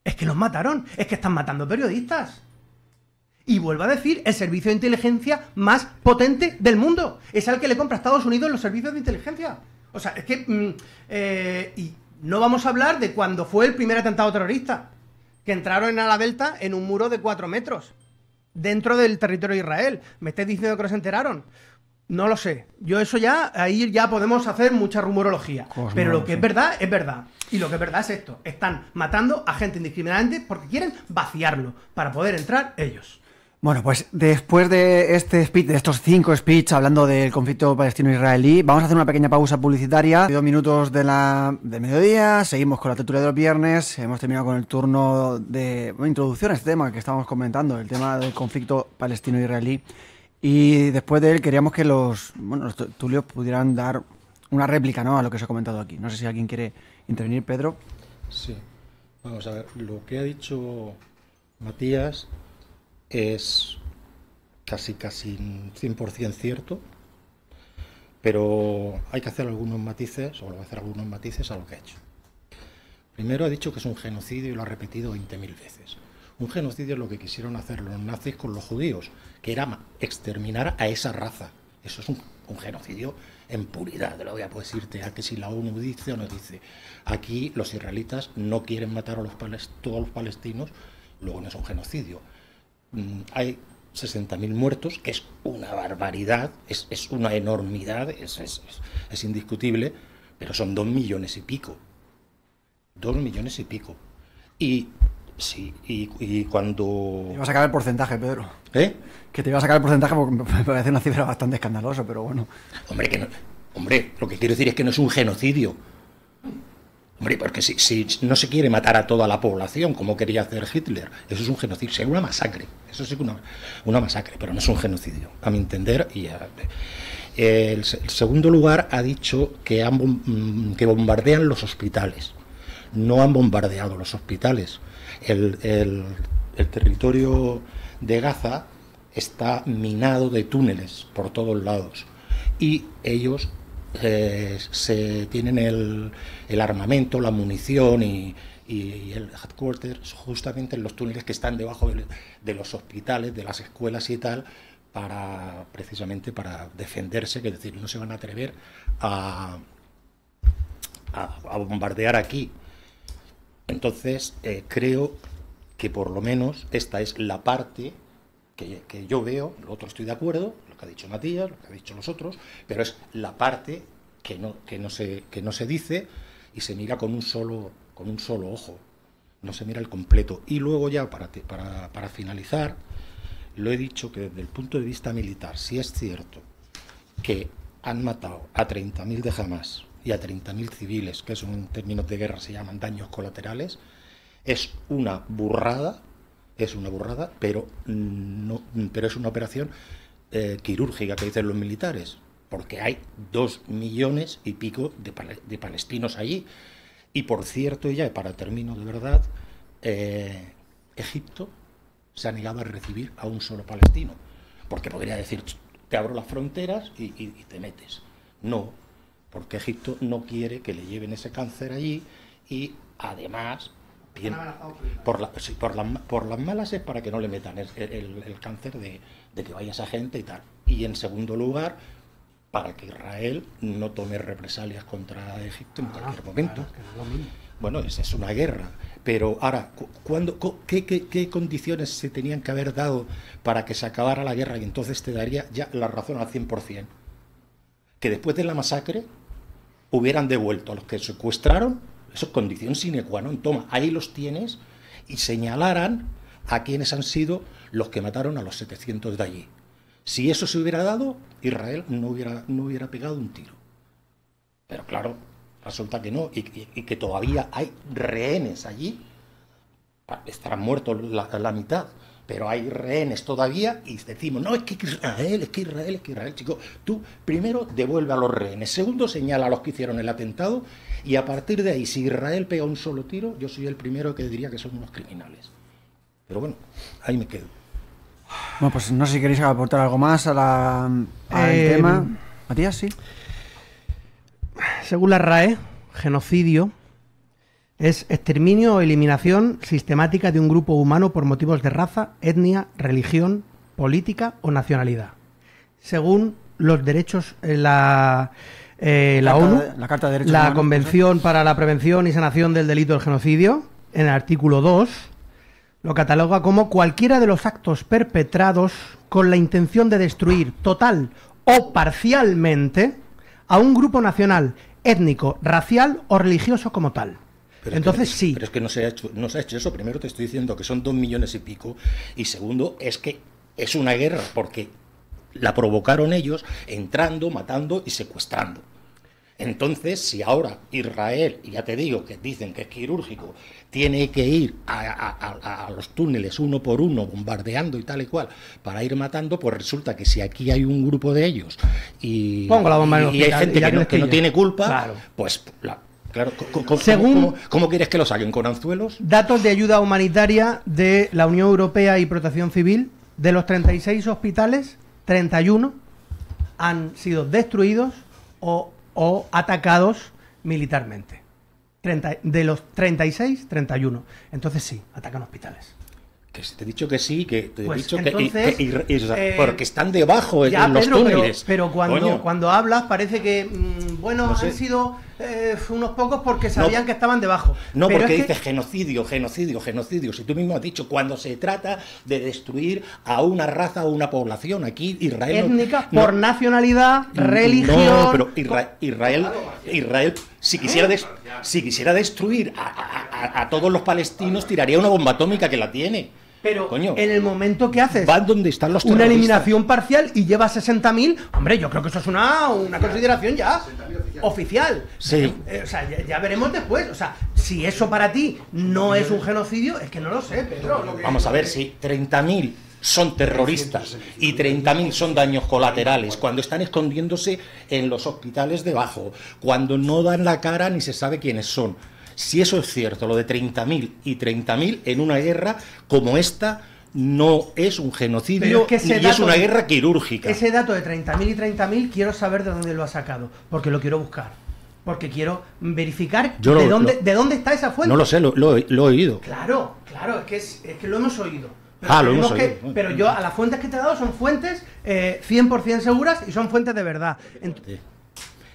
Es que los mataron. Es que están matando periodistas. Y vuelvo a decir, el servicio de inteligencia más potente del mundo. Es al que le compra a Estados Unidos los servicios de inteligencia. O sea, es que... y no vamos a hablar de cuando fue el primer atentado terrorista, que entraron en Ala Delta en un muro de 4 metros, dentro del territorio de Israel. ¿Me estáis diciendo que no se enteraron? No lo sé. Yo eso ya, ahí ya podemos hacer mucha rumorología. Pero lo que es verdad, es verdad. Y lo que es verdad es esto. Están matando a gente indiscriminadamente porque quieren vaciarlo para poder entrar ellos. Bueno, pues después de este speech, de estos 5 speeches hablando del conflicto palestino-israelí, vamos a hacer una pequeña pausa publicitaria. 2 minutos del mediodía, seguimos con la tertulia de los viernes, hemos terminado con el turno de introducción a este tema que estábamos comentando, el tema del conflicto palestino-israelí. Y después de él queríamos que los tertulios pudieran dar una réplica, ¿no?, a lo que se ha comentado aquí. No sé si alguien quiere intervenir, Pedro. Sí, vamos a ver, lo que ha dicho Matías es casi 100% cierto, pero hay que hacer algunos matices, o le voy a hacer algunos matices a lo que ha hecho. Primero ha dicho que es un genocidio y lo ha repetido 20.000 veces. Un genocidio es lo que quisieron hacer los nazis con los judíos, que era exterminar a esa raza. Eso es un genocidio en puridad. Lo voy a decirte a que si la ONU dice o no dice. Aquí los israelitas no quieren matar a todos los palestinos, luego no es un genocidio. Hay 60.000 muertos, que es una barbaridad, es una enormidad, es indiscutible, pero son 2 millones y pico. 2 millones y pico. Y sí, y cuando... Te iba a sacar el porcentaje, Pedro. ¿Eh? Que te iba a sacar el porcentaje porque me parece una cifra bastante escandalosa, pero bueno. Hombre, que no, hombre, lo que quiero decir es que no es un genocidio. Hombre, porque si no se quiere matar a toda la población como quería hacer Hitler, eso es un genocidio, es una masacre. Eso sí que una masacre, pero no es un genocidio, a mi entender. Y el segundo lugar ha dicho que bombardean los hospitales. No han bombardeado los hospitales. El territorio de Gaza está minado de túneles por todos lados y ellos se tienen el armamento, la munición y el headquarters justamente en los túneles que están debajo de los hospitales, de las escuelas y tal, precisamente para defenderse, que es decir, no se van a atrever a bombardear aquí. Entonces, creo que por lo menos esta es la parte que yo veo. Lo otro estoy de acuerdo, lo que ha dicho Matías, lo que han dicho los otros, pero es la parte que no se dice y se mira con un solo ojo, no se mira el completo. Y luego ya, para finalizar, lo he dicho que desde el punto de vista militar, si es cierto que han matado a 30.000 de Hamás y a 30.000 civiles, que eso en términos de guerra se llaman daños colaterales, es una burrada, pero es una operación quirúrgica, que dicen los militares, porque hay 2 millones y pico de palestinos allí. Y por cierto, ya para término de verdad, Egipto se ha negado a recibir a un solo palestino, porque podría decir, te abro las fronteras y te metes. No, porque Egipto no quiere que le lleven ese cáncer allí y además por las malas es para que no le metan el cáncer de que vaya esa gente y tal. Y en segundo lugar, para que Israel no tome represalias contra Egipto en cualquier momento. Bueno, es una guerra. Pero ahora, ¿qué condiciones se tenían que haber dado para que se acabara la guerra? Y entonces te daría ya la razón al 100%. Que después de la masacre hubieran devuelto a los que secuestraron, eso es condición sine qua non, toma, ahí los tienes, y señalaran a quienes han sido los que mataron a los 700 de allí. Si eso se hubiera dado, Israel no hubiera pegado un tiro. Pero claro, resulta que no, y que todavía hay rehenes allí, estarán muertos la mitad, pero hay rehenes todavía, y decimos, no, es que Israel, chico, tú primero devuelve a los rehenes, segundo señala a los que hicieron el atentado, y a partir de ahí, si Israel pega un solo tiro, yo soy el primero que diría que son unos criminales. Pero bueno, ahí me quedo. Bueno, pues no sé si queréis aportar algo más al tema. Matías, sí. Según la RAE, genocidio es exterminio o eliminación sistemática de un grupo humano por motivos de raza, etnia, religión, política o nacionalidad. Según los derechos, la ONU, la Carta de Derechos la Humanos, Convención para la Prevención y Sanación del Delito del Genocidio, en el artículo 2, lo cataloga como cualquiera de los actos perpetrados con la intención de destruir total o parcialmente a un grupo nacional, étnico, racial o religioso como tal. Pero entonces sí. Pero es que no se ha hecho eso. Primero te estoy diciendo que son 2 millones y pico, y segundo es que es una guerra porque la provocaron ellos entrando, matando y secuestrando. Entonces, si ahora Israel, y ya te digo que dicen que es quirúrgico, tiene que ir a los túneles uno por uno, bombardeando y tal y cual, para ir matando, pues resulta que si aquí hay un grupo de ellos y hay gente que no tiene culpa, claro. Pues claro, ¿cómo quieres que lo saquen? ¿Con anzuelos? Datos de ayuda humanitaria de la Unión Europea y Protección Civil: de los 36 hospitales, 31 han sido destruidos o atacados militarmente. De los 36, 31. Entonces sí, atacan hospitales. Que te he dicho que sí, que te he dicho entonces, porque están debajo ya, en los túneles. Pero cuando hablas parece que bueno, No sé. han sido unos pocos porque sabían que estaban debajo. No, Pero porque es que- dices genocidio. Si tú mismo has dicho, cuando se trata de destruir a una raza o una población, aquí Israel... étnica, por nacionalidad, religión... No, pero Israel si quisiera destruir a todos los palestinos, tiraría una bomba atómica que la tiene. Pero Coño, en el momento que haces van donde están los una terroristas. eliminación parcial y lleva 60.000, hombre, yo creo que eso es una consideración ya oficial. Sí. O sea, ya veremos después. O sea, si eso para ti no es un genocidio, es que no lo sé, Pedro. Vamos a ver, si 30.000 son terroristas y 30.000 son daños colaterales, cuando están escondiéndose en los hospitales debajo, cuando no dan la cara ni se sabe quiénes son. Si eso es cierto, lo de 30.000 y 30.000 en una guerra como esta no es un Pero genocidio es que ese ni es dato- una guerra quirúrgica. Ese dato de 30.000 y 30.000 quiero saber de dónde lo ha sacado, porque lo quiero buscar. Porque quiero verificar Yo de dónde está esa fuente. No lo sé, lo he oído. Claro, es que lo hemos oído. Lo hemos tenemos oído. pero yo a las fuentes que te he dado son fuentes 100% seguras y son fuentes de verdad.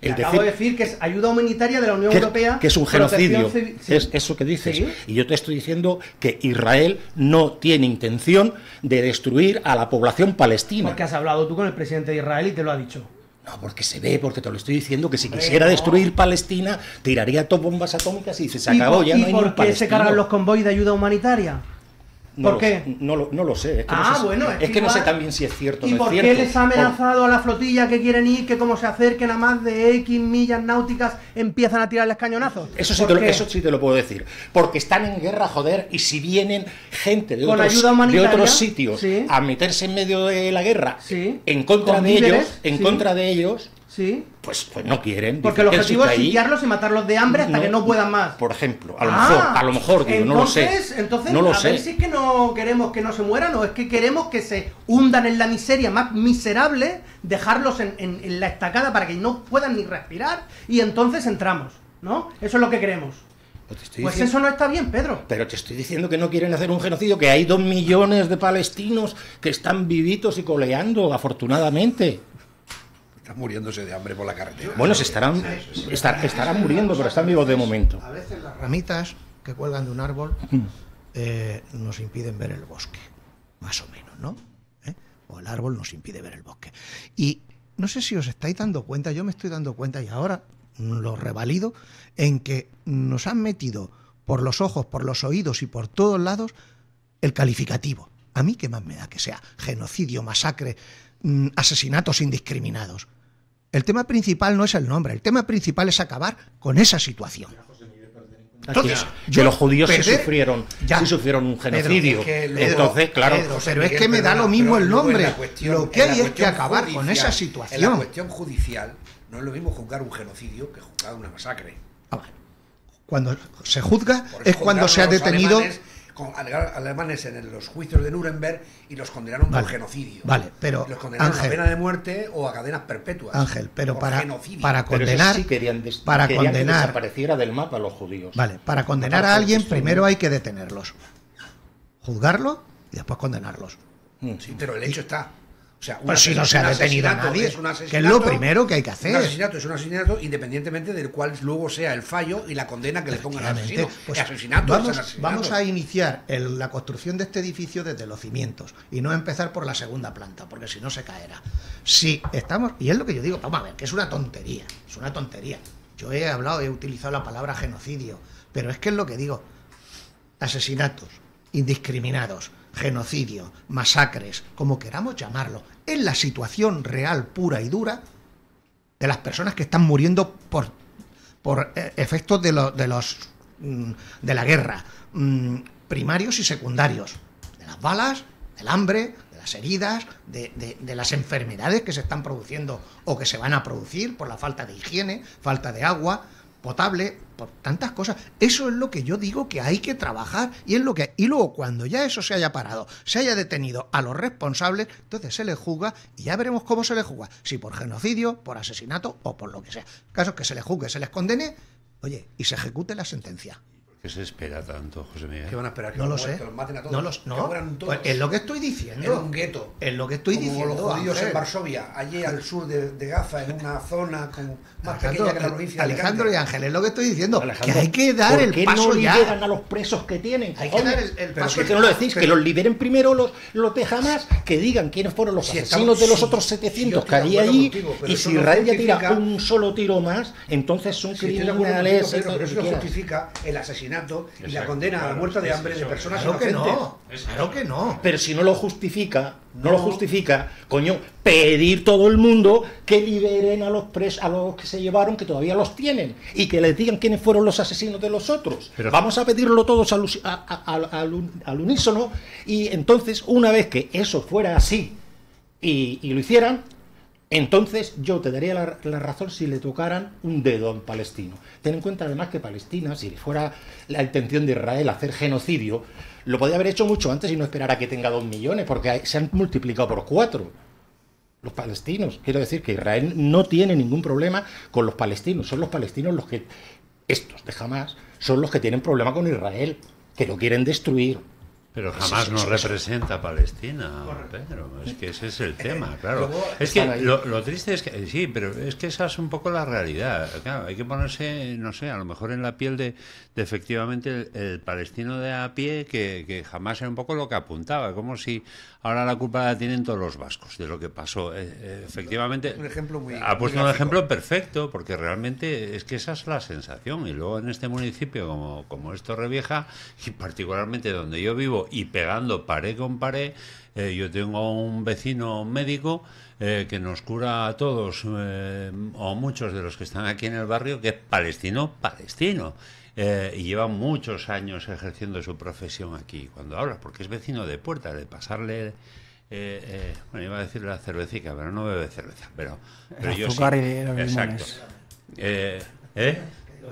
El Acabo de decir que es ayuda humanitaria de la Unión Europea. que es un protección genocidio, civil- sí. es eso que dices. Sí. Y yo te estoy diciendo que Israel no tiene intención de destruir a la población palestina. Porque has hablado tú con el presidente de Israel y te lo ha dicho. No, porque se ve, porque te lo estoy diciendo, que si quisiera destruir Palestina, tiraría bombas atómicas y se acabó, ya no hay ¿Y por ningún qué se palestino. cargan los convoys de ayuda humanitaria? No ¿Por qué? No lo sé. Es que, no sé, Bueno, es que no sé igual- también si es cierto o ¿Y no es por cierto. qué les ha amenazado a la flotilla que quieren ir, que como se acerquen a más de X millas náuticas empiezan a tirarles cañonazos? Eso sí, ¿Por qué? eso sí te lo puedo decir. Porque están en guerra, joder, y si vienen gente de Con otros, ayuda humanitaria, de otros sitios sí. a meterse en medio de la guerra, Sí. en contra Con de víveres, ellos, sí. contra de ellos, Sí. pues no quieren. Porque el Dicen, objetivo es "Quédense ahí". sitiarlos y matarlos de hambre hasta que no puedan más. Por ejemplo, a lo mejor, digo, no lo sé. Entonces, no lo a sé. ver si es que no queremos que no se mueran o es que queremos que se hundan en la miseria más miserable, dejarlos en la estacada para que no puedan ni respirar y entonces entramos, ¿no? Eso es lo que queremos. Pues te estoy Pues diciendo- eso no está bien, Pedro. Pero te estoy diciendo que no quieren hacer un genocidio, que hay 2 millones de palestinos que están vivitos y coleando, afortunadamente. Están muriéndose de hambre por la carretera. Bueno, estarán muriendo, pero están vivos de momento. A veces las ramitas que cuelgan de un árbol nos impiden ver el bosque, más o menos, ¿no? O el árbol nos impide ver el bosque. Y no sé si os estáis dando cuenta, yo me estoy dando cuenta y ahora lo revalido, en que nos han metido por los ojos, por los oídos y por todos lados el calificativo. A mí qué más me da que sea genocidio, masacre, asesinatos indiscriminados. El tema principal no es el nombre, el tema principal es acabar con esa situación. Entonces, que los judíos sí perder- sufrieron un genocidio. Pedro, Entonces, claro, Pedro, pero es que me da lo mismo el nombre. Lo que hay es que acabar con esa En la situación. cuestión judicial, no es lo mismo juzgar un genocidio que juzgar una masacre. Ah, vale. Cuando se juzga Por eso es cuando se ha juzgaron los detenido. alemanes en los juicios de Nuremberg y los condenaron Vale, por genocidio. vale, pero, los condenaron Ángel, a pena de muerte o a cadenas perpetuas. Ángel, pero por para genocidio. pero condenar, esos sí querían para querían que condenar, desapareciera del mapa los judíos. vale, para condenar a alguien primero hay que detenerlos, juzgarlo y después condenarlos. Sí, pero el hecho está. O sea, Pues si no se ha detenido a nadie, es un que es asesinato, lo primero que hay que hacer. Un asesinato es un asesinato independientemente del cual luego sea el fallo y la condena que le pongan al asesino. Pues el asesinato vamos, es el asesinato. vamos a iniciar la construcción de este edificio desde los cimientos y no empezar por la segunda planta, porque si no se caerá. Si estamos, y es lo que yo digo, vamos a ver, que es una tontería, es una tontería. Yo he utilizado la palabra genocidio, pero es que es lo que digo. Asesinatos indiscriminados, genocidio, masacres, como queramos llamarlo, es la situación real, pura y dura de las personas que están muriendo por efectos de la guerra, primarios y secundarios, de las balas, del hambre, de las heridas, de las enfermedades que se están produciendo o que se van a producir por la falta de higiene, falta de agua potable, por tantas cosas. Eso es lo que yo digo que hay que trabajar y luego cuando ya eso se haya parado, se haya detenido a los responsables, entonces se les juzga y ya veremos cómo se les juzga, si por genocidio, por asesinato o por lo que sea. El caso es que se les juzgue, se les condene, oye, y se ejecute la sentencia. ¿Qué se espera tanto, José Miguel? ¿Qué van a esperar? ¿Que No lo los sé. que los maten a todos? No, ¿Que no. mueran todos? Pues es lo que estoy diciendo. En un gueto. Es lo que estoy Como diciendo. los judíos Ángel. en Varsovia, allí al sur de Gaza, en una zona con más Alejandro, pequeña que la provincia de Alejandro y Alicante. Ángel, es lo que estoy diciendo. Alejandro, que hay que dar ¿por el qué paso no ya. liberan a los presos que tienen? Hay que dar el Pero paso ¿Por qué ya. no lo decís? Pero- Que los liberen primero los de Hamas, que digan quiénes fueron los Si asesinos estamos- de los si- otros si yo 700 estoy que de había acuerdo allí, contigo, pero y eso si no Israel ya tira justifica- un solo tiro más, entonces son Sí, estoy de acuerdo criminales. contigo, Pedro, pero eso lo que no quieras. justifica el asesinato y la Exacto, condena a la claro, muerte de sí, hambre sí, de eso- personas Claro que inocentes. no. Claro que no. Pero si no lo justifica, no lo justifica, coño, pedir todo el mundo que liberen a los presos, a los que se llevaron, que todavía los tienen, y que les digan quiénes fueron los asesinos de los otros. Pero- Vamos a pedirlo todos al unísono, y entonces, una vez que eso fuera así y lo hicieran, entonces yo te daría la razón si le tocaran un dedo a un palestino. Ten en cuenta además que Palestina, si fuera la intención de Israel hacer genocidio, lo podía haber hecho mucho antes y no esperar a que tenga 2 millones, porque se han multiplicado por 4 los palestinos. Quiero decir que Israel no tiene ningún problema con los palestinos. Son los palestinos los que, estos de Hamas, son los que tienen problema con Israel, que lo quieren destruir. Pero jamás Sí, nos sí, sí. representa a Palestina, Pedro. Es que ese es el tema, claro. luego Es que están ahí. lo triste es que, sí, pero es que esa es un poco la realidad. Claro, hay que ponerse, no sé, a lo mejor en la piel de efectivamente el palestino de a pie, que jamás era un poco lo que apuntaba, como si ahora la culpa la tienen todos los vascos de lo que pasó. Efectivamente, Un ejemplo muy- ha puesto muy un gráfico. ejemplo perfecto, porque realmente es que esa es la sensación. Y luego en este municipio, como es Torrevieja, y particularmente donde yo vivo, y pegando pared con pared, yo tengo un vecino médico que nos cura a todos, o muchos de los que están aquí en el barrio, que es palestino, y lleva muchos años ejerciendo su profesión aquí. Cuando hablas, porque es vecino de puerta, de pasarle... bueno, iba a decir la cervecica, pero no bebe cerveza, pero yo sí. azúcar y los Exacto. limones.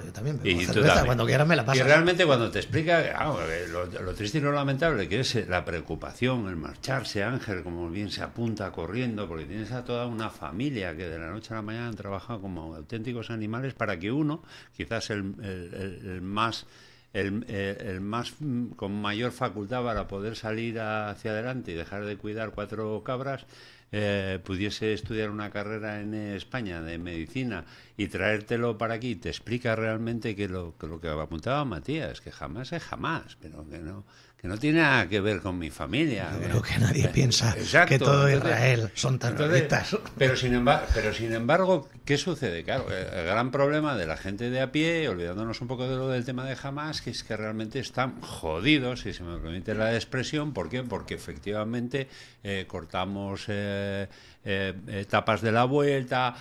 Yo también Y bebo tú cerveza, también. cuando quieras me la Y pasas. realmente cuando te explica lo triste y lo lamentable que es la preocupación, el marcharse, Ángel, como bien se apunta corriendo, porque tienes a toda una familia que de la noche a la mañana han trabajado como auténticos animales para que uno, quizás el más con mayor facultad para poder salir hacia adelante y dejar de cuidar 4 cabras, pudiese estudiar una carrera en España de medicina y traértelo para aquí, te explica realmente que lo que apuntaba Matías, que jamás es jamás, pero que no tiene nada que ver con mi familia. Yo creo que nadie piensa Exacto, que todo entonces- Israel son terroristas. pero sin embargo, ¿qué sucede? Claro, el gran problema de la gente de a pie, olvidándonos un poco de lo del tema de Hamas, que es que realmente están jodidos, si se me permite la expresión. ¿Por qué? Porque efectivamente cortamos etapas de la vuelta,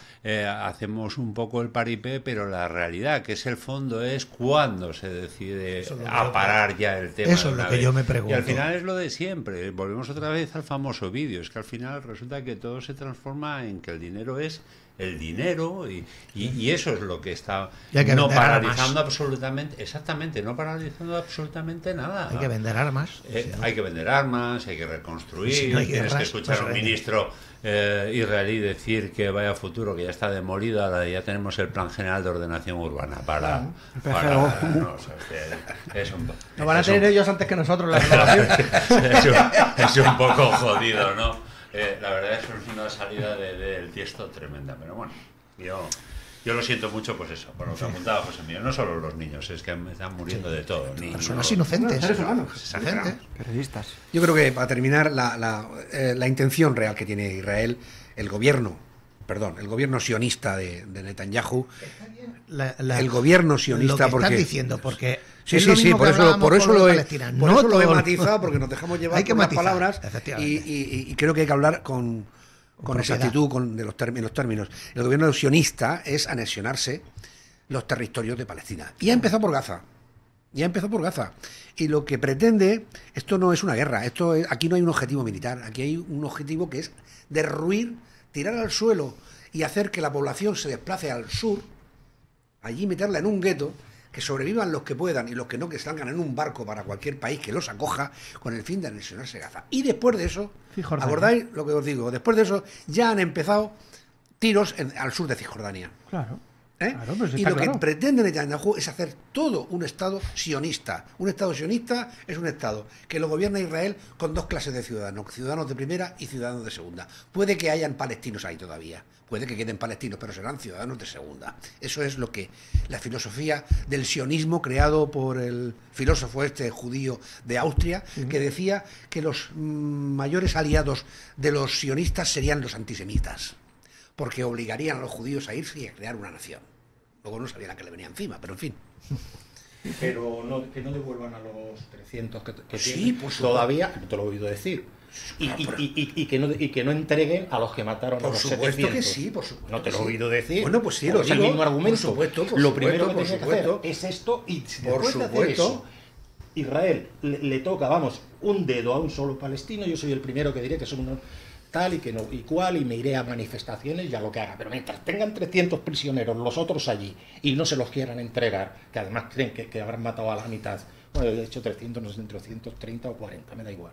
hacemos un poco el paripé, pero la realidad, que es el fondo, es cuándo se decide Eso es lo que a yo- parar ya el tema. eso de es lo una que vez. yo me pregunto. Y al final es lo de siempre. Volvemos otra vez al famoso vídeo. Es que al final resulta que todo se transforma en que el dinero es el dinero y eso es lo que está Y hay que no vender paralizando armas. absolutamente, exactamente, no paralizando absolutamente nada. Hay que vender armas. Hay que vender armas, hay que reconstruir, Si no hay tienes que guerras, escuchar no a se un vende. ministro israelí decir que vaya futuro, que ya está demolido, ahora ya tenemos el Plan General de Ordenación Urbana para no, o sea, es un, Lo van a es un- tener ellos antes que nosotros la renovación. es un poco jodido, ¿no? La verdad es que es una salida del tiesto tremenda, pero bueno, yo lo siento mucho, pues eso, por lo que apuntaba José Miguel, no solo los niños, es que están muriendo de todo. Personas inocentes. Seres humanos. Inocentes. Periodistas. Yo creo que para terminar, la intención real que tiene Israel, el gobierno sionista de Netanyahu, el gobierno sionista, lo que porque estás diciendo, porque sí, es lo sí, mismo por que eso, hablábamos por eso con lo de he, Palestina. por No eso lo he todo- matizado, porque nos dejamos llevar Hay que por las matizar, palabras efectivamente. y creo que hay que hablar con propiedad. exactitud de los términos. El gobierno sionista es anexionarse los territorios de Palestina. Y ha empezado por Gaza. Y lo que pretende, esto no es una guerra, aquí no hay un objetivo militar, aquí hay un objetivo que es derruir, tirar al suelo y hacer que la población se desplace al sur, allí meterla en un gueto, que sobrevivan los que puedan y los que no, que salgan en un barco para cualquier país que los acoja, con el fin de anexionarse Gaza. Y después de eso, Cisjordania. ¿acordáis lo que os digo? Después de eso ya han empezado tiros al sur de Cisjordania. Claro. Claro, pero sí y está lo que claro. pretende Netanyahu es hacer todo un Estado sionista. Un Estado sionista es un Estado que lo gobierna Israel con dos clases de ciudadanos, ciudadanos de primera y ciudadanos de segunda. Puede que hayan palestinos ahí todavía, puede que queden palestinos, pero serán ciudadanos de segunda. Eso es lo que la filosofía del sionismo creado por el filósofo este judío de Austria, que decía que los mayores aliados de los sionistas serían los antisemitas, porque obligarían a los judíos a irse y a crear una nación. Luego no sabía la que le venía encima, pero en fin. Pero que no devuelvan a los 300 que Sí, tienen. por supuesto. Todavía, no te lo he oído decir. Y que no entreguen a los que mataron a Por los supuesto 700. que sí, por supuesto. No te que lo he sí. oído decir. Bueno, pues sí, lo Es el digo. mismo argumento. Por supuesto, por lo primero supuesto, que por tiene que supuesto. hacer es esto, y si Por después de hacer supuesto. eso, Israel le toca, vamos, un dedo a un solo palestino, yo soy el primero que diré que son unos tal y que no y cual, y me iré a manifestaciones y a lo que haga. Pero mientras tengan 300 prisioneros, los otros allí, y no se los quieran entregar, que además creen que habrán matado a la mitad, bueno, de hecho 300, no sé, entre 230 o 40, me da igual.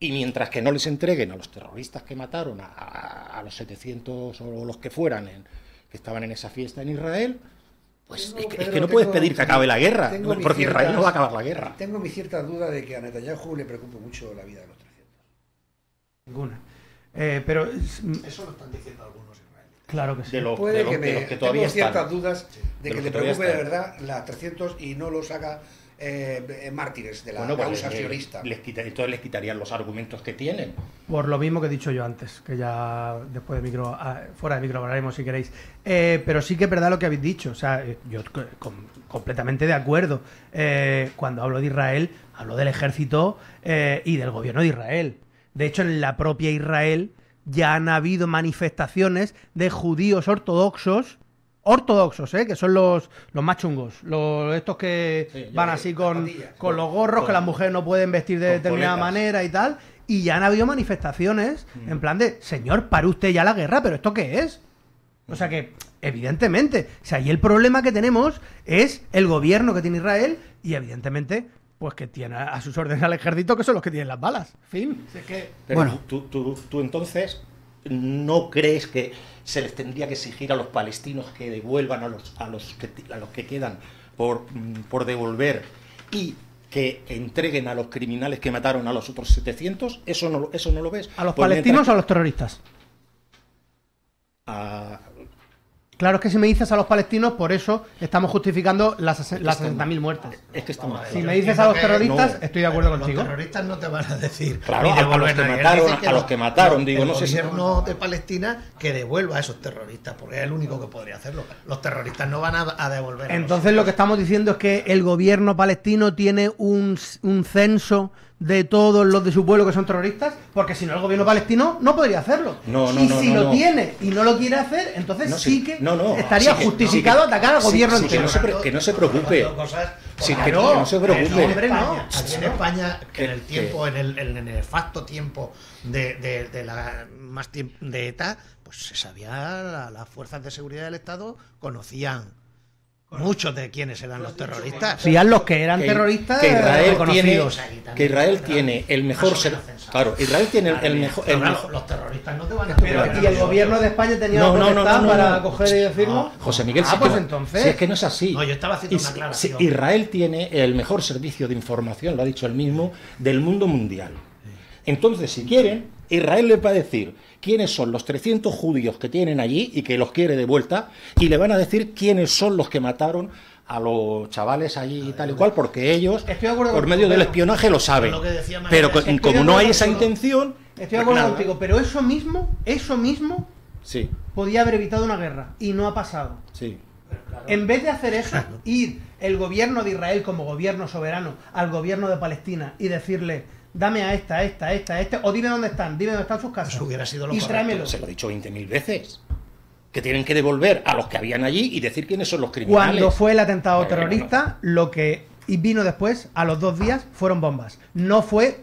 Y mientras que no les entreguen a los terroristas que mataron a los 700 o los que fueran, que estaban en esa fiesta en Israel, pues es que no puedes pedir que acabe la guerra, porque Israel no va a acabar la guerra. Tengo mi cierta duda de que a Netanyahu le preocupe mucho la vida de los 300. Ninguna. Pero Eso lo están diciendo algunos israelíes. claro que sí. De los Puede que me los que todavía tengo ciertas están. dudas de De que los le que todavía preocupe de están. verdad las 300 y no los haga mártires de la Bueno, pues causa sionista. entonces les quitarían los argumentos que tienen. Por lo mismo que he dicho yo antes, que ya después de micro, fuera de micro hablaremos si queréis. Pero sí que es verdad lo que habéis dicho. O sea, yo completamente de acuerdo. Cuando hablo de Israel, hablo del ejército y del gobierno de Israel. De hecho, en la propia Israel ya han habido manifestaciones de judíos ortodoxos, que son los más chungos, estos que Sí, van ya, así con zapatillas. los gorros, que las mujeres no pueden vestir de con determinada coletas. manera y tal, y ya han habido manifestaciones en plan de, señor, pare usted ya la guerra, pero ¿esto qué es? O sea que, evidentemente, o sea, y el problema que tenemos es el gobierno que tiene Israel y evidentemente, pues que tiene a sus órdenes al ejército, que son los que tienen las balas. Fin. Si es que... Pero Bueno. tú entonces no crees que se les tendría que exigir a los palestinos que devuelvan a los que quedan por devolver y que entreguen a los criminales que mataron a los otros 700? ¿Eso no lo ves? ¿A los Pues palestinos mientras o a los terroristas? a- Claro, es que si me dices a los palestinos, por eso estamos justificando las 60.000 muertes. es que estamos Si Yo me dices a los entiendo que terroristas, no. estoy de acuerdo Los contigo. terroristas no te van a decir. Claro, ni a los devolver que nadie. mataron, Dicen que a los que mataron, digo, el no sé si- gobierno de Palestina que devuelva a esos terroristas, porque es el único que podría hacerlo. Los terroristas no van a devolver. a los Entonces lo que estamos diciendo es que el gobierno palestino tiene un censo de todos los de su pueblo que son terroristas, porque si no el gobierno palestino no podría hacerlo. No, y si no, lo no. tiene y no lo quiere hacer, entonces No, sí sí, que no, estaría sí que- justificado sí que- atacar al sí, gobierno sí, que entero. que no se preocupe. Cosas, Sí, porque que no se preocupe. hombre, no. Aquí en España, que en el Que- tiempo, en el nefasto tiempo de la más tiempo de ETA, pues se sabía, las fuerzas de seguridad del Estado conocían muchos de quiénes eran los terroristas. Sí, a los que eran Que- terroristas que Israel tiene, reconocidos. que Israel tiene el mejor Más o menos censado. claro, Israel tiene el mejor Pero claro, los terroristas no te van a Pero, ¿y el gobierno de España tenía No, no, potestad no, no, para no. coger y decirlo? No, José Miguel, Ah, sí pues que no- entonces. si es que no es así. No, yo estaba haciendo Y una si- aclaración. si Israel tiene el mejor servicio de información, lo ha dicho él mismo, del mundo mundial. Entonces, si quieren, Israel les va a decir quiénes son los 300 judíos que tienen allí y que los quiere de vuelta, y le van a decir quiénes son los que mataron a los chavales allí y tal y cual, porque ellos, Estoy de acuerdo por contigo, medio del pero- espionaje, lo saben. Lo que decía María, Pero estoy de como no acuerdo hay esa contigo. intención... Estoy de acuerdo nada. contigo, pero eso mismo Sí, podía haber evitado una guerra y no ha pasado. sí. En vez de hacer eso, ir el gobierno de Israel como gobierno soberano al gobierno de Palestina y decirle, dame a esta, o dime dónde están sus casas. Eso hubiera sido lo y correcto. tráemelo. Se lo he dicho 20.000 veces. Que tienen que devolver a los que habían allí y decir quiénes son los criminales. Cuando fue el atentado Bueno, terrorista, lo que vino después, a los 2 días, fueron bombas. No fue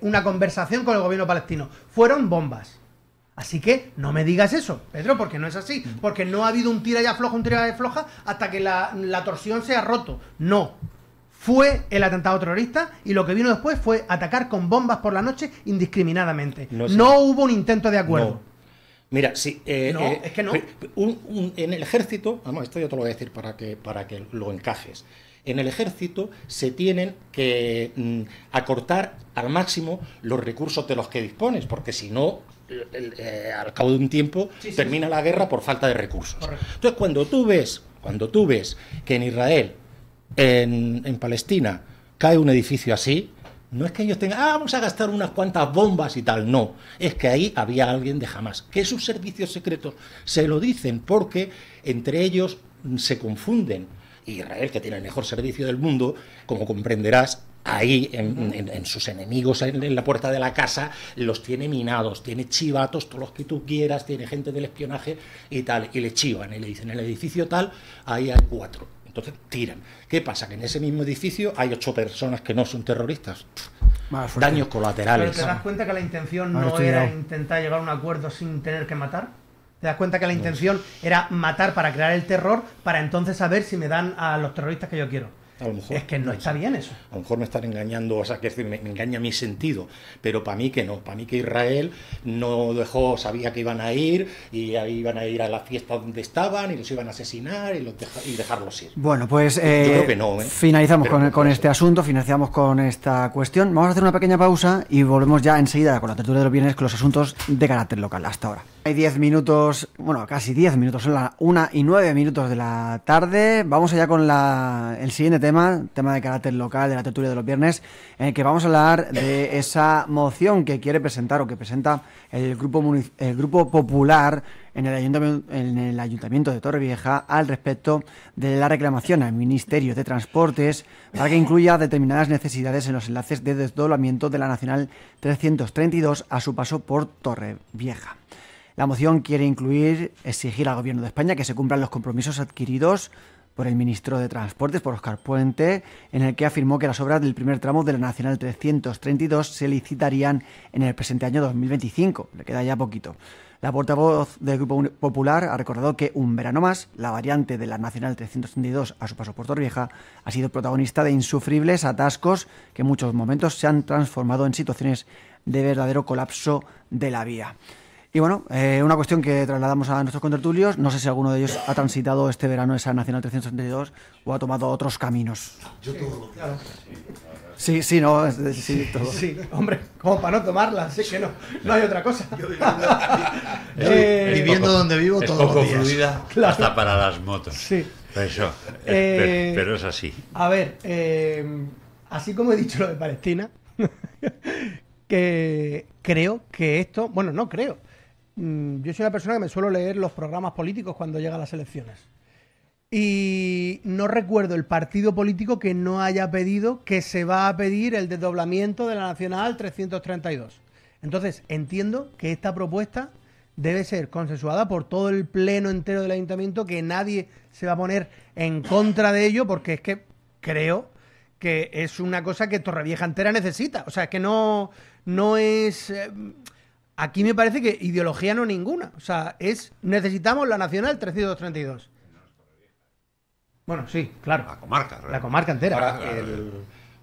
una conversación con el gobierno palestino, fueron bombas. Así que no me digas eso, Pedro, porque no es así. Porque no ha habido un tira y afloja, hasta que la torsión se ha roto. No. Fue el atentado terrorista y lo que vino después fue atacar con bombas por la noche indiscriminadamente. No No, sé. hubo un intento de acuerdo. No. Mira, sí. No, es que no. En el ejército, vamos, esto yo te lo voy a decir para que lo encajes. En el ejército se tienen que acortar al máximo los recursos de los que dispones, porque si no, al cabo de un tiempo termina la guerra por falta de recursos. Correcto. Entonces, cuando tú ves que en Israel, en Palestina, cae un edificio así, no es que ellos tengan, vamos a gastar unas cuantas bombas y tal, no. Es que ahí había alguien de Hamás, que sus servicios secretos se lo dicen porque entre ellos se confunden. Israel, que tiene el mejor servicio del mundo, como comprenderás, ahí en sus enemigos en la puerta de la casa los tiene minados, tiene chivatos, todos los que tú quieras, tiene gente del espionaje y tal, y le chivan y le dicen, en el edificio tal, ahí hay 4. Entonces tiran. ¿Qué pasa? Que en ese mismo edificio hay 8 personas que no son terroristas. Daños colaterales. Pero ¿te das cuenta que la intención no era intentar llegar a un acuerdo sin tener que matar? ¿Te das cuenta que la intención era matar para crear el terror, para entonces saber si me dan a los terroristas que yo quiero? A lo mejor, es que no está bien eso. A lo mejor me están engañando, o sea, que me engaña mi sentido, pero para mí que no, para mí que Israel no dejó, sabía que iban a ir y ahí iban a ir a la fiesta donde estaban y los iban a asesinar y dejarlos ir. Bueno, pues yo creo que no, finalizamos con este asunto, finalizamos con esta cuestión. Vamos a hacer una pequeña pausa y volvemos ya enseguida con la tertulia de los viernes con los asuntos de carácter local. Hasta ahora. Hay 10 minutos, bueno, casi 10 minutos, son las 1:09 de la tarde. Vamos allá con el siguiente tema de carácter local de la tertulia de los viernes, en el que vamos a hablar de esa moción que quiere presentar o que presenta el Grupo Popular en el Ayuntamiento de Torrevieja al respecto de la reclamación al Ministerio de Transportes para que incluya determinadas necesidades en los enlaces de desdoblamiento de la Nacional 332 a su paso por Torrevieja. La moción quiere exigir al Gobierno de España que se cumplan los compromisos adquiridos por el ministro de Transportes, por Óscar Puente, en el que afirmó que las obras del primer tramo de la Nacional 332 se licitarían en el presente año 2025. Le queda ya poquito. La portavoz del Grupo Popular ha recordado que un verano más, la variante de la Nacional 332 a su paso por Torrevieja ha sido protagonista de insufribles atascos que en muchos momentos se han transformado en situaciones de verdadero colapso de la vía. Y bueno, una cuestión que trasladamos a nuestros contertulios, no sé si alguno de ellos ha transitado este verano esa Nacional 332 o ha tomado otros caminos. Yo todo. Claro. Sí, todo. Sí, hombre, como para no tomarla, sí que no hay otra cosa. Viviendo donde vivo es todos poco los días. fluida, Claro. hasta para las motos. Sí. Eso, pero es así. A ver, así como he dicho lo de Palestina, que creo que esto, bueno, no creo. Yo soy una persona que me suelo leer los programas políticos cuando llegan las elecciones. Y no recuerdo el partido político que no haya pedido que se va a pedir el desdoblamiento de la Nacional 332. Entonces, entiendo que esta propuesta debe ser consensuada por todo el pleno entero del ayuntamiento, que nadie se va a poner en contra de ello, porque es que creo que es una cosa que Torrevieja entera necesita. O sea, que no es... Aquí me parece que ideología no ninguna. O sea, necesitamos la Nacional 332. Bueno, sí, claro. La comarca, La comarca entera. Ahora, el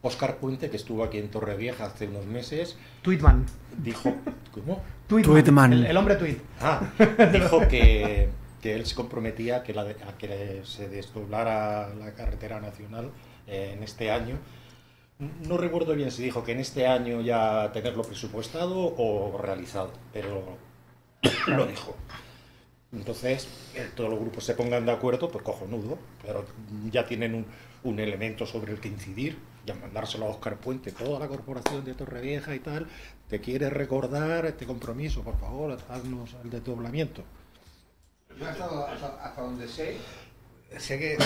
Óscar Puente, que estuvo aquí en Torrevieja hace unos meses, Tweetman. dijo... ¿Cómo? Tweetman. El hombre tweet. Dijo que él se comprometía a que se desdoblara la carretera nacional en este año. No recuerdo bien si dijo que en este año ya tenerlo presupuestado o realizado, pero lo dijo. Entonces, todos los grupos se pongan de acuerdo, pues cojonudo, pero ya tienen un elemento sobre el que incidir, ya mandárselo a Óscar Puente, toda la corporación de Torrevieja y tal, te quiere recordar este compromiso, por favor, haznos el desdoblamiento. Yo hasta donde sé que,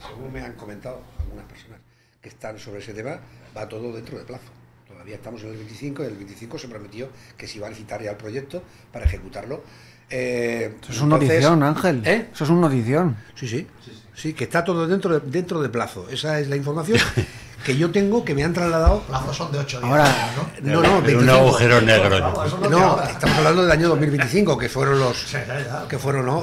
según me han comentado algunas personas que están sobre ese tema, va todo dentro de plazo. Todavía estamos en el 25 y el 25 se prometió que se iba a licitar ya el proyecto para ejecutarlo. Eso es una notición, Ángel. Eso es una notición. Sí, que está todo dentro de plazo. Esa es la información que yo tengo, que me han trasladado. Plazos son de 8 días. Ahora, No, 25. Un agujero negro. No, estamos hablando del año 2025, que fueron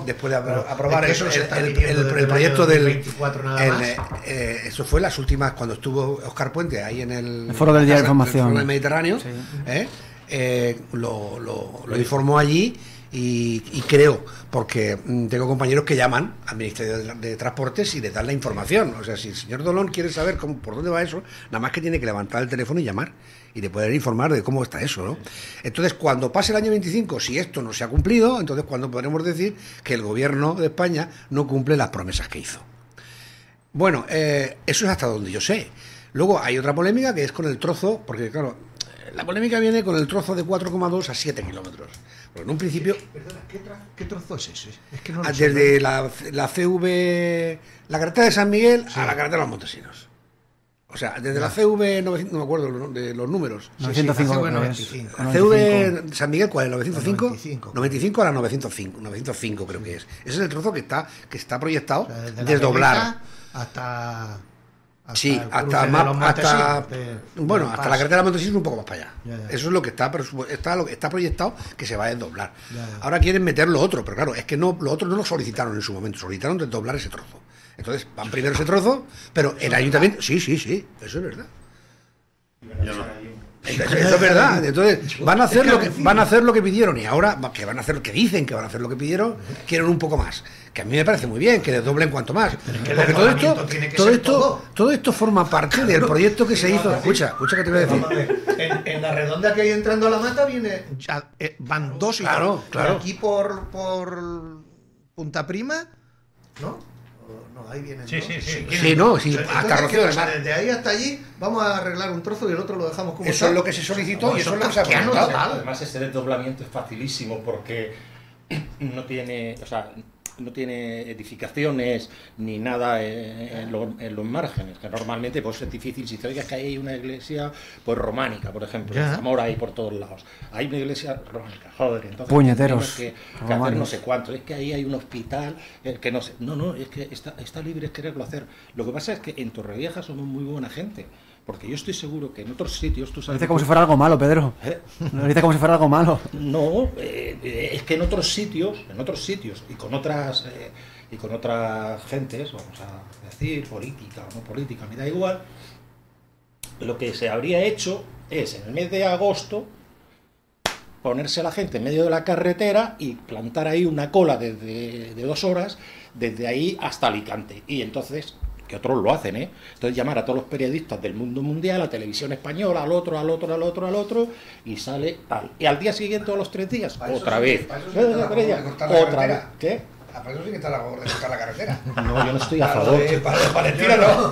después de aprobar es que eso se está diciendo el proyecto del 24 nada más. Eso fue las últimas, cuando estuvo Óscar Puente ahí en el Foro del Día de Información. el Foro del Mediterráneo, Sí. lo informó allí y creo, porque tengo compañeros que llaman al Ministerio de Transportes y le dan la información. O sea, si el señor Dolón quiere saber por dónde va eso, nada más que tiene que levantar el teléfono y llamar y le pueden informar de cómo está eso, ¿no? Entonces, cuando pase el año 25, si esto no se ha cumplido, entonces cuando podremos decir que el gobierno de España no cumple las promesas que hizo. Bueno, eso es hasta donde yo sé. Luego hay otra polémica que es con el trozo, porque claro, la polémica viene con el trozo de 4,2 a 7 kilómetros. Porque en un principio... Perdona, ¿qué trozo es ese? Es que no lo sé. Desde la CV, la carretera de San Miguel, a la carretera de los Montesinos. O sea, desde la CV, no me acuerdo de los números. 905. la CV 95. La CV San Miguel, ¿cuál es? ¿905? 95. 95 a la 905 creo que es. Ese es el trozo que está proyectado, O sea, desde la desdoblar. Perrita hasta Sí, el hasta cruce de más, los Montesinos, hasta la carretera de Montesinos un poco más para allá. Ya. Eso es lo que está proyectado que se va a desdoblar. Ya. Ahora quieren meter lo otro, pero claro, es que no, lo otro no lo solicitaron en su momento, solicitaron desdoblar ese trozo. Entonces van primero ese trozo, pero el ayuntamiento, sí, eso es verdad. Eso es verdad. Entonces van a hacer lo que pidieron y ahora que van a hacer, que dicen que van a hacer lo que pidieron, quieren un poco más. Que a mí me parece muy bien que desdoblen cuanto más. Porque todo esto forma parte del proyecto que se hizo. Escucha que te voy a decir. En la redonda que hay entrando a la mata van dos y Claro. y aquí por Punta Prima, ¿no? No, ahí vienen dos. Sí, hasta Rocío del Mar. Desde ahí hasta allí vamos a arreglar un trozo y el otro lo dejamos como Eso es lo que se solicitó y eso es lo que se ha presentado. Además, ese desdoblamiento es facilísimo porque no tiene edificaciones ni nada en los márgenes, que normalmente pues es difícil. Si te oigas que hay una iglesia pues románica, por ejemplo, en Zamora hay por todos lados, hay una iglesia románica, joder, entonces puñeteros que hacer no sé cuánto, es que ahí hay un hospital que no sé, no, es que está libre es quererlo hacer. Lo que pasa es que en Torrevieja somos muy buena gente, porque yo estoy seguro que en otros sitios tú sabes. Dice como si fuera algo malo, Pedro. Dice como si fuera algo malo. No, es que en otros sitios y con otras gentes, vamos a decir, política o no política, me da igual, lo que se habría hecho es en el mes de agosto ponerse la gente en medio de la carretera y plantar ahí una cola de 2 horas desde ahí hasta Alicante. Y entonces, que otros lo hacen, entonces llamar a todos los periodistas del mundo mundial, a Televisión Española, al otro, y sale tal. Y al día siguiente, a los 3 días, otra vez. Otra vez. ¿Qué? Para eso sí que está a favor de cortar la carretera. No, yo no estoy a favor. Para Palestina no.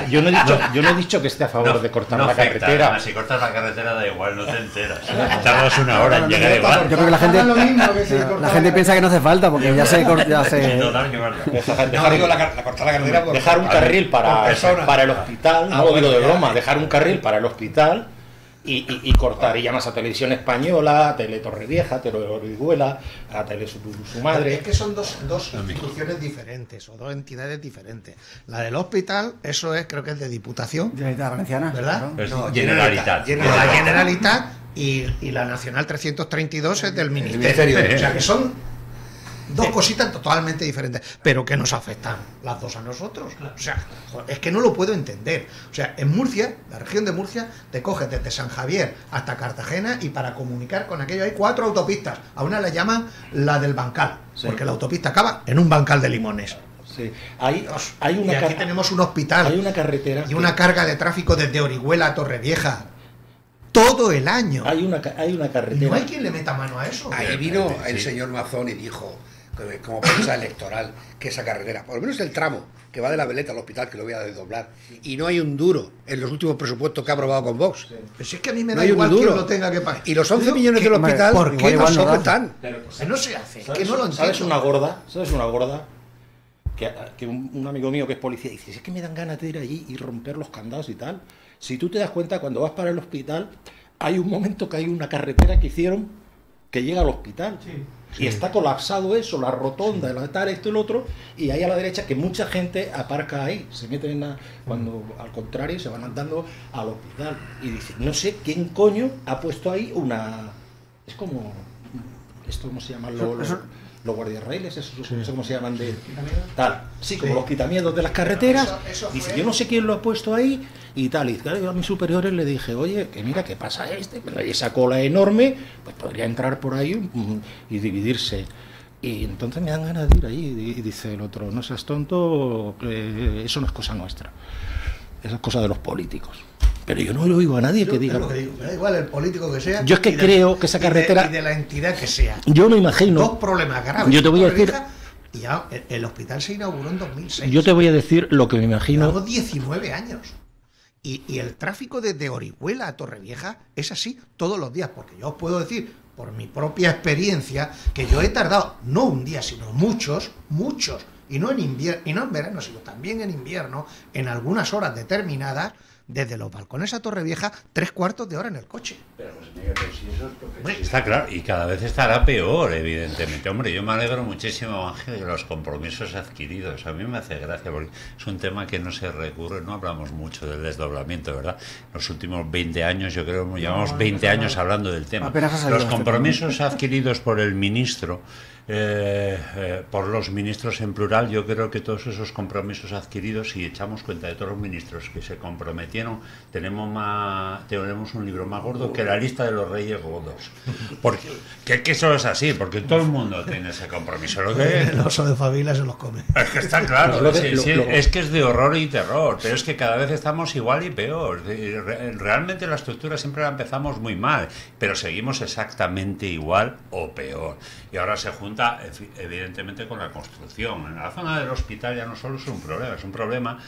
Yo no he dicho que esté a favor de cortar la carretera. Además, si cortas la carretera da igual, no te enteras. Tardas 1 hora en llegar igual. Yo creo que la gente piensa que no hace falta porque ya se cortar la carretera dejar un carril para el hospital, no lo digo de broma, dejar un carril para el hospital y cortar, y llamas a Televisión Española, a Tele Torrevieja, a Tele Orihuela, a Tele su madre. Es que son dos instituciones diferentes o dos entidades diferentes. La del hospital, eso es, creo que es de Diputación, Generalitat Valenciana, ¿verdad? No, Generalitat. La Generalitat y la Nacional 332 es del Ministerio. O sea que son dos cositas totalmente diferentes, pero que nos afectan las dos a nosotros. O sea, es que no lo puedo entender. O sea, en Murcia, la región de Murcia, te coges desde San Javier hasta Cartagena y para comunicar con aquello hay 4 autopistas. A una la llaman la del bancal, porque la autopista acaba en un bancal de limones. Sí. Hay una y aquí tenemos un hospital, hay una carretera y una carga de tráfico desde Orihuela a Torrevieja todo el año. Hay una carretera. Y no hay quien le meta mano a eso. Ahí vino el señor Mazón y dijo, como prensa electoral, que esa carretera, por lo menos el tramo que va de la Veleta al hospital, que lo voy a desdoblar, y no hay un duro en los últimos presupuestos que ha aprobado con Vox. Pero si es que a mí me da igual quién lo tenga que pagar. Y los 11 millones del hospital, ¿por qué no no están? Que no se hace, que no lo entiendo. ¿Sabes una gorda? Que un amigo mío que es policía dice, es que me dan ganas de ir allí y romper los candados y tal. Si tú te das cuenta, cuando vas para el hospital, hay un momento que hay una carretera que hicieron que llega al hospital. Y está colapsado eso, la rotonda, la tal, esto y lo otro, y ahí a la derecha que mucha gente aparca ahí, se meten cuando al contrario se van andando al hospital. Y dice, no sé quién coño ha puesto ahí una... Es como... ¿Esto cómo se llama? los guardiarraíles, esos, no sé cómo se llaman, de tal, sí, como los quitamiedos de las carreteras. Eso Dice, fue- yo no sé quién lo ha puesto ahí y tal. Y claro, yo a mis superiores le dije, oye, que mira, ¿qué pasa pero esa cola enorme, pues podría entrar por ahí y dividirse. Y entonces me dan ganas de ir ahí. Y dice el otro, no seas tonto, que eso no es cosa nuestra, eso es cosa de los políticos. Pero yo no le oigo a nadie que diga. Es lo que digo, me da igual el político que sea. Yo es que y creo que esa carretera- y de la entidad que sea. Yo me imagino. Dos problemas graves. Yo te voy a decir- Torrevieja, y ya el hospital se inauguró en 2006. Yo te voy a decir lo que me imagino. Llevamos 19 años. Y el tráfico desde Orihuela a Torrevieja es así todos los días, porque yo os puedo decir, por mi propia experiencia, que yo he tardado no un día, sino muchos, y no en invierno, y no en verano, sino también en invierno, en algunas horas determinadas, desde los balcones a Torrevieja, 3/4 de hora en el coche. Pero pues mira, pero si eso es porque está claro, y cada vez estará peor, evidentemente. Hombre, yo me alegro muchísimo, Ángel, de los compromisos adquiridos. A mí me hace gracia porque es un tema que no se recurre, no hablamos mucho del desdoblamiento, ¿verdad? Los últimos 20 años, yo creo que llevamos 20 años hablando del tema. Apenas ha salido Los este compromisos adquiridos por el ministro, por los ministros en plural, yo creo que todos esos compromisos adquiridos, si echamos cuenta de todos los ministros que se comprometieron, tenemos un libro más gordo que la lista de los reyes godos. Porque que eso es así, porque todo el mundo tiene ese compromiso. Lo que El oso de Favila se los come. es que está claro, Lo que- sí, lo- sí, lo- es que es de horror y terror, pero es que cada vez estamos igual y peor. Realmente la estructura siempre la empezamos muy mal, pero seguimos exactamente igual o peor. Y ahora se junta, evidentemente, con la construcción. En la zona del hospital ya no solo es un problema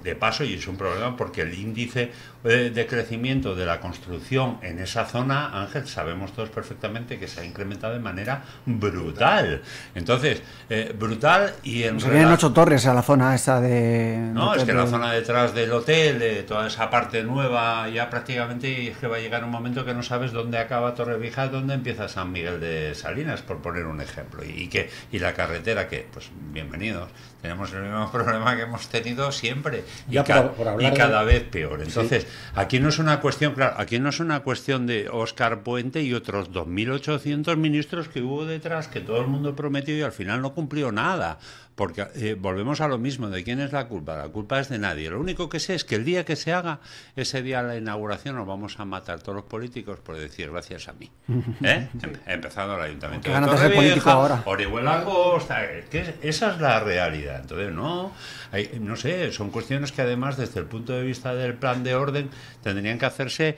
de paso, y es un problema porque el índice de crecimiento de la construcción en esa zona, Ángel, sabemos todos perfectamente que se ha incrementado de manera brutal. Entonces, brutal y en Se vienen 8 torres a la zona esa de... no, de- es que de- la zona detrás del hotel, de toda esa parte nueva, ya prácticamente es que va a llegar un momento que no sabes dónde acaba Torrevieja y dónde empieza San Miguel de Salinas, por poner un ejemplo. Y la carretera, que, pues, bienvenidos, tenemos el mismo problema que hemos tenido siempre. Ya por hablar y cada de- vez peor. Entonces, aquí no es una cuestión, claro, aquí no es una cuestión de Óscar Puente y otros 2.800 ministros que hubo detrás, que todo el mundo prometió y al final no cumplió nada. Porque volvemos a lo mismo, ¿de quién es la culpa? La culpa es de nadie. Lo único que sé es que el día que se haga, ese día la inauguración, nos vamos a matar todos los políticos por decir gracias a mí. Empezando el ayuntamiento. Qué ganas de ser político ahora. Orihuela Costa, esa es la realidad. Entonces, no sé, son cuestiones que además, desde el punto de vista del plan de orden, tendrían que hacerse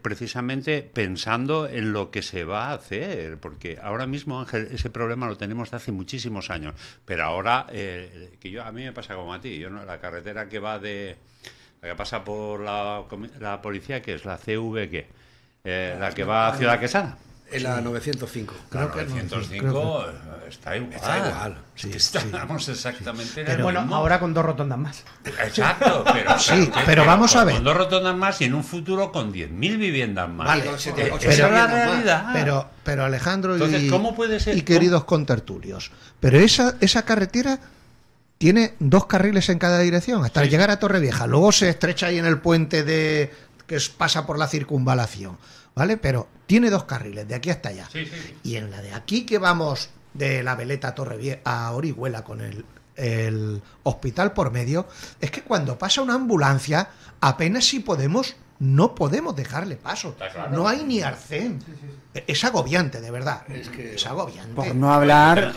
precisamente pensando en lo que se va a hacer, porque ahora mismo, Ángel, ese problema lo tenemos de hace muchísimos años, pero ahora, a mí me pasa como a ti, la carretera que va la que pasa por la policía, que es la CV, la que va a Ciudad Quesada. En la 905. Claro, Creo que no, 905 está igual. Está igual, Es sí, que estamos exactamente en Pero el Bueno, mismo. ahora con 2 rotondas más. Exacto, Sí, pero vamos a ver. Con 2 rotondas más y en un futuro con 10.000 viviendas más. Vale, con siete- Esa ocho es la viviendas más. realidad. Pero Alejandro Entonces, ¿cómo puede ser? y queridos contertulios, pero esa carretera tiene 2 carriles en cada dirección hasta Sí. llegar a Torrevieja. Luego se estrecha ahí en el puente pasa por la circunvalación, ¿vale? Pero tiene 2 carriles de aquí hasta allá. Sí, sí. Y en la de aquí que vamos de la Veleta a Torrevieja a Orihuela con el hospital por medio, es que cuando pasa una ambulancia apenas si no podemos dejarle paso. Está claro. No hay ni arcén. Es agobiante, de verdad. Es agobiante. Por no hablar...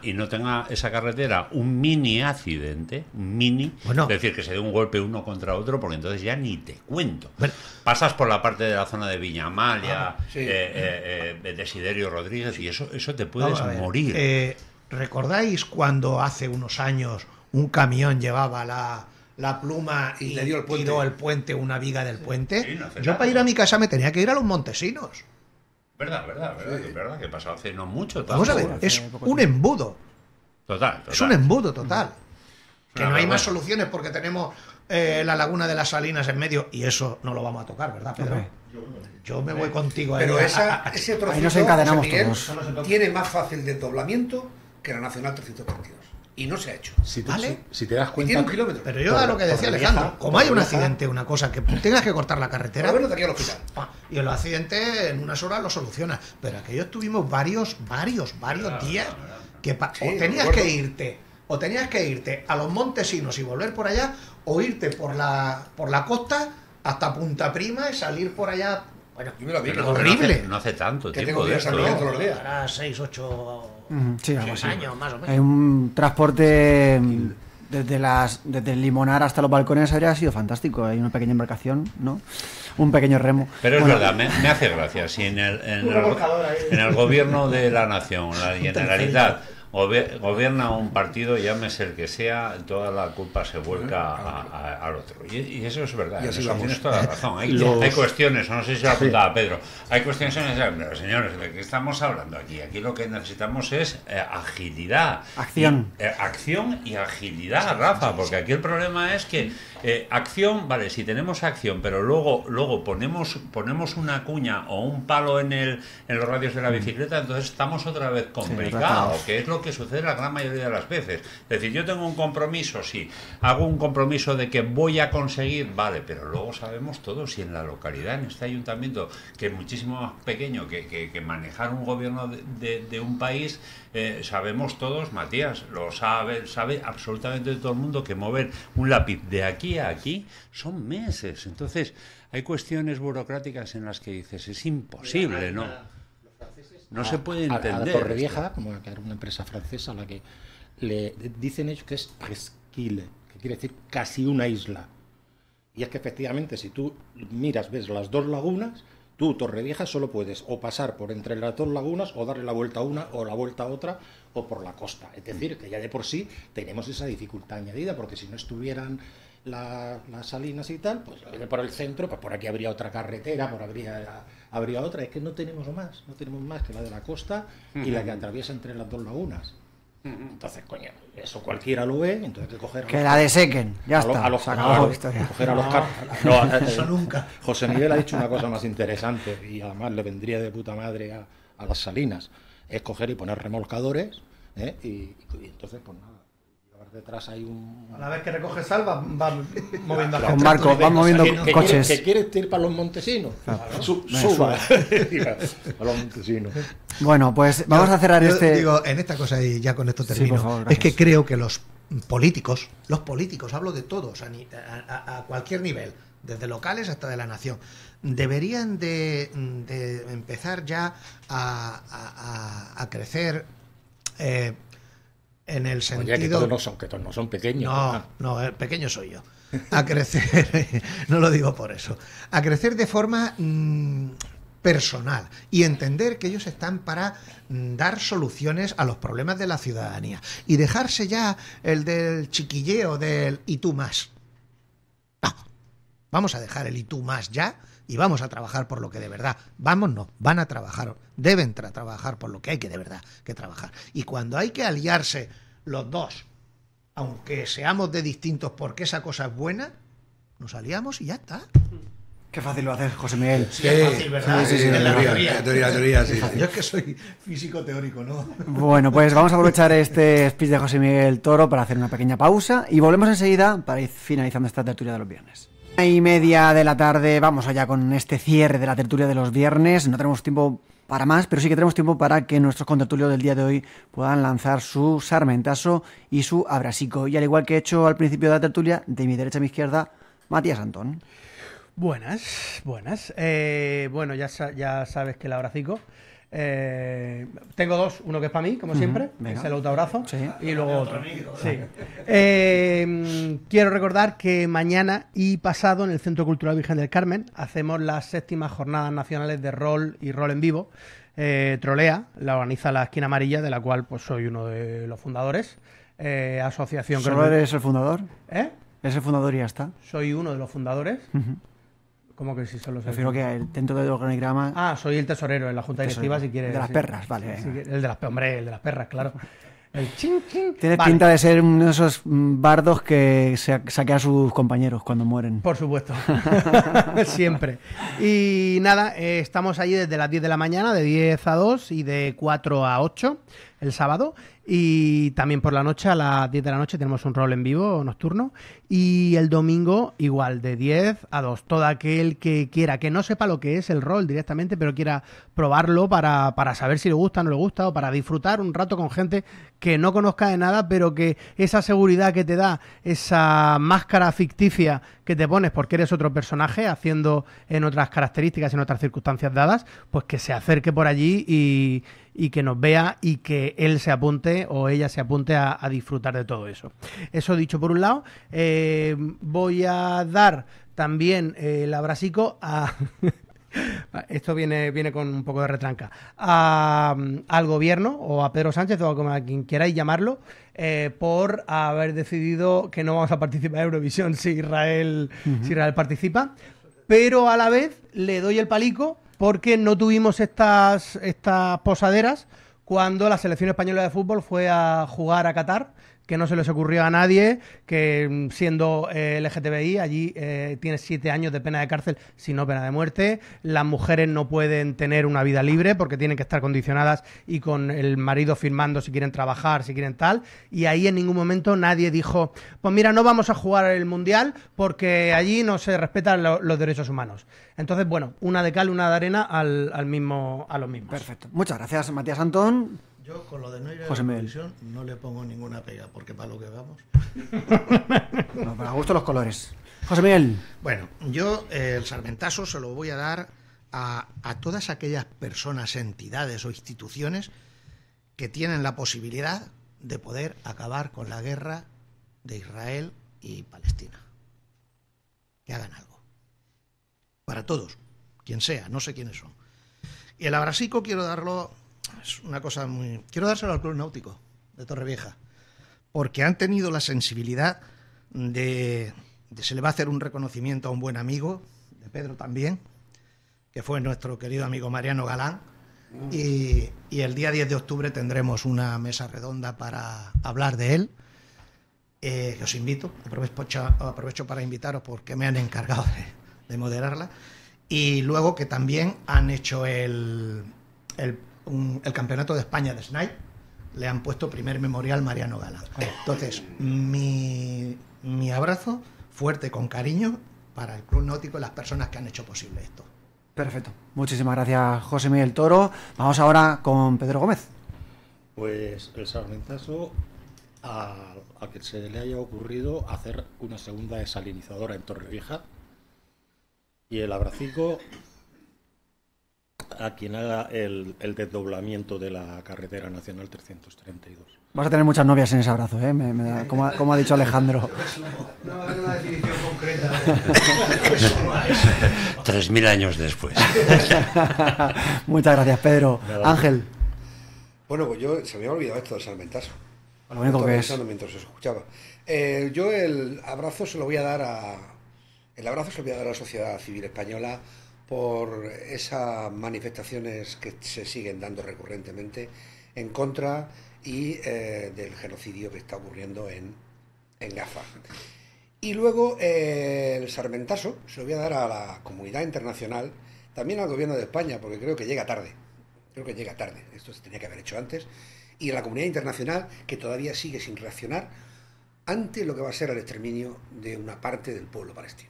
Y no tenga esa carretera un mini accidente, Bueno. es decir, que se dé un golpe uno contra otro, porque entonces ya ni te cuento. Bueno. Pasas por la parte de la zona de Viñamalia, sí. Desiderio Rodríguez, y eso te puedes Vamos a ver, morir. ¿Recordáis cuando hace unos años un camión llevaba la pluma Y y le dio el puente. tiró el puente, una viga del puente? Sí, no hace Yo nada. para ir a mi casa me tenía que ir a los Montesinos. Verdad, que pasó hace no mucho. Vamos a ver, tampoco. es un embudo. Total. Es un embudo total. Que No, no hay pero más bueno. soluciones porque tenemos la laguna de las Salinas en medio y eso no lo vamos a tocar, ¿verdad, Pedro? Hombre. Yo me voy contigo ahí. Pero a- ese Ahí trocito, nos encadenamos José Miguel, todos. tiene más fácil desdoblamiento que la Nacional 332. y no se ha hecho. ¿Vale? Si te das Y cuenta... tiene 1 kilómetro. Pero yo a lo que decía Alejandro, como hay un accidente, una cosa que tengas que cortar la carretera, Por lo menos de aquí al hospital. y el accidente en unas horas lo soluciona. Pero aquello estuvimos varios días que Sí, o tenías recuerdo. que irte a los Montesinos y volver por allá, o irte por la costa hasta Punta Prima y salir por allá. Bueno, Yo me lo vi, Pero que horrible. no hace tanto Que tiempo tengo de días esto. al día, ¿no? todos los días. Hará 6, 8 Sí, algo así. años más o menos. Hay un transporte desde el Limonar hasta los balcones habría sido fantástico. Hay una pequeña embarcación, ¿no? Un pequeño remo. Pero es Bueno, verdad, me hace gracia. Si en Un remolcador ahí. el gobierno de la nación, la Generalitat, gobierna un partido, llámese el que sea, toda la culpa se vuelca al otro. Y eso es verdad, Y en así eso vamos. tienes toda la razón. Hay Los- cuestiones, no sé si lo apuntaba Pedro, hay cuestiones en esas, pero señores, ¿de qué estamos hablando aquí? Aquí lo que necesitamos es agilidad. Acción. Acción y agilidad, Rafa, porque aquí el problema es que acción, vale, si tenemos acción, pero luego ponemos una cuña o un palo en los radios de la bicicleta, entonces estamos otra vez complicados, atrapados. que es lo que sucede la gran mayoría de las veces. Es decir, yo tengo un compromiso, sí, hago un compromiso de que voy a conseguir, vale, pero luego sabemos todos, si en la localidad, en este ayuntamiento, que es muchísimo más pequeño que manejar un gobierno de un país, sabemos todos, Matías, lo sabe absolutamente todo el mundo, que mover un lápiz de aquí a aquí son meses. Entonces, hay cuestiones burocráticas en las que dices, es imposible, ¿no? No se puede entender. A Torrevieja, como que era una empresa francesa, a la que le dicen ellos que es presqu'île, que quiere decir casi una isla. Y es que efectivamente, si tú ves las dos lagunas, tú, Torrevieja, solo puedes o pasar por entre las dos lagunas, o darle la vuelta a una, o la vuelta a otra, o por la costa. Es decir, que ya de por sí tenemos esa dificultad añadida, porque si no estuvieran las salinas y tal, pues por el centro, pues por aquí habría otra carretera, habría otra. Es que no tenemos más que la de la costa y la que atraviesa entre las dos lagunas. Entonces, coño, eso cualquiera lo ve, entonces hay que coger... que la desequen, ya está. A los se acabó la historia. coger a los Eso nunca. José Miguel ha dicho una cosa más interesante y además le vendría de puta madre a las salinas, es coger y poner remolcadores, y entonces pues nada, llevar detrás hay un... A la vez que recoge sal, va moviendo a Con gente. barcos, van moviendo coches. ¿Que quieres ir para los Montesinos? Suba. A los Montesinos. Bueno, pues vamos a cerrar Yo este... digo, en esta cosa, y ya con esto Sí, termino, por favor, es que gracias. creo que los políticos, hablo de todos, a cualquier nivel, desde locales hasta de la nación, deberían de empezar ya a crecer en el sentido... Oye, que todos no son pequeños. No, el pequeño soy yo. A crecer, no lo digo por eso, a crecer de forma personal y entender que ellos están para dar soluciones a los problemas de la ciudadanía y dejarse ya el del chiquilleo del y tú más. No, vamos a dejar el y tú más ya y vamos a trabajar por lo que de verdad, van a trabajar, deben trabajar por lo que hay que de verdad que trabajar. Y cuando hay que aliarse los dos, aunque seamos de distintos porque esa cosa es buena, nos aliamos y ya está. Qué fácil lo haces, José Miguel. Sí, fácil, ¿verdad? Sí, En la teoría, sí. Yo es que soy físico teórico, ¿no? Bueno, pues vamos a aprovechar este speech de José Miguel Toro para hacer una pequeña pausa y volvemos enseguida para ir finalizando esta tertulia de los viernes. 1:30 de la tarde, vamos allá con este cierre de la tertulia de los viernes. No tenemos tiempo para más, pero sí que tenemos tiempo para que nuestros contertulios del día de hoy puedan lanzar su sarmentazo y su abrasico. Y al igual que he hecho al principio de la tertulia, de mi derecha a mi izquierda, Matías Antón. Buenas. Bueno, ya sabes que el abracico. Tengo dos, uno que es para mí, como siempre, venga. es el autoabrazo, Sí. y luego otro. Sí. Quiero recordar que mañana y pasado en el Centro Cultural Virgen del Carmen hacemos las 7ª Jornadas Nacionales de Rol y Rol en Vivo. Trolea, la organiza la Esquina Amarilla, de la cual pues soy uno de los fundadores. Asociación que ¿Solo eres el fundador? ¿Eh? ¿Eres el fundador y ya está? Soy uno de los fundadores. ¿Cómo que si solo soy? Prefiero que dentro del organigrama... Ah, soy el tesorero en la Junta Directiva, si quieres. De las sí. perras, vale. Sí, venga. el de las hombre, el de las perras, claro. El chin, chin. Tienes Vale, pinta de ser uno de esos bardos que saquea a sus compañeros cuando mueren. por supuesto. Siempre. Y nada, estamos allí desde las 10 de la mañana, de 10 a 2 y de 4 a 8. el sábado. Y también por la noche, a las 10 de la noche, tenemos un rol en vivo nocturno. Y el domingo, igual, de 10 a 2. Todo aquel que quiera, que no sepa lo que es el rol directamente, pero quiera probarlo para saber si le gusta o no le gusta, o para disfrutar un rato con gente que no conozca de nada, pero que esa seguridad que te da, esa máscara ficticia que te pones porque eres otro personaje, haciendo en otras características, en otras circunstancias dadas, pues que se acerque por allí y que nos vea y que él se apunte o ella se apunte a disfrutar de todo eso. Eso dicho por un lado. Voy a dar también el abracico a... Esto viene con un poco de retranca. Al gobierno o a Pedro Sánchez o a quien queráis llamarlo, por haber decidido que no vamos a participar en Eurovisión si Israel participa, pero a la vez le doy el palico porque no tuvimos estas posaderas cuando la selección española de fútbol fue a jugar a Qatar, que no se les ocurrió a nadie, que siendo LGTBI allí tiene 7 años de pena de cárcel, si no pena de muerte. Las mujeres no pueden tener una vida libre porque tienen que estar condicionadas y con el marido firmando si quieren trabajar, si quieren tal. Y ahí en ningún momento nadie dijo, pues mira, no vamos a jugar el Mundial porque allí no se respetan los derechos humanos. Entonces, bueno, una de cal, una de arena a los mismos. Perfecto. Muchas gracias, Matías Antón. Yo con lo de no ir a José la Miguel. Eurovisión no le pongo ninguna pega, porque para lo que vamos. No, para gusto los colores. José Miguel. Bueno, yo el sarmentazo se lo voy a dar a todas aquellas personas, entidades o instituciones que tienen la posibilidad de poder acabar con la guerra de Israel y Palestina. Que hagan algo. Para todos, quien sea, no sé quiénes son. Y el abracico quiero darlo... Es una cosa muy... Quiero dárselo al Club Náutico de Torrevieja, porque han tenido la sensibilidad de... Se le va a hacer un reconocimiento a un buen amigo, de Pedro también, que fue nuestro querido amigo Mariano Galán, y el día 10 de octubre tendremos una mesa redonda para hablar de él, que os invito, aprovecho para invitaros porque me han encargado de moderarla, y luego que también han hecho el Campeonato de España de Snipe, le han puesto primer memorial Mariano Galán. Entonces, mi abrazo fuerte con cariño para el Club Náutico y las personas que han hecho posible esto. Perfecto. Muchísimas gracias, José Miguel Toro. Vamos ahora con Pedro Gómez. Pues el sarmentazo a que se le haya ocurrido hacer una segunda desalinizadora en Torrevieja, y el abracico a quien haga el desdoblamiento de la carretera nacional 332. Vas a tener muchas novias en ese abrazo, ¿eh? Como ha dicho Alejandro. No va a haber una definición concreta. 3000 años después. Muchas gracias, Pedro. Nada. Ángel. Bueno, pues yo se me había olvidado esto del salmentazo. Lo único Estaba que pensando mientras os escuchaba. Yo el abrazo se lo voy a dar a la sociedad civil española por esas manifestaciones que se siguen dando recurrentemente en contra y del genocidio que está ocurriendo en Gaza. Y luego el sarmentazo se lo voy a dar a la comunidad internacional, también al gobierno de España, porque creo que llega tarde. Esto se tenía que haber hecho antes. Y a la comunidad internacional, que todavía sigue sin reaccionar ante lo que va a ser el exterminio de una parte del pueblo palestino.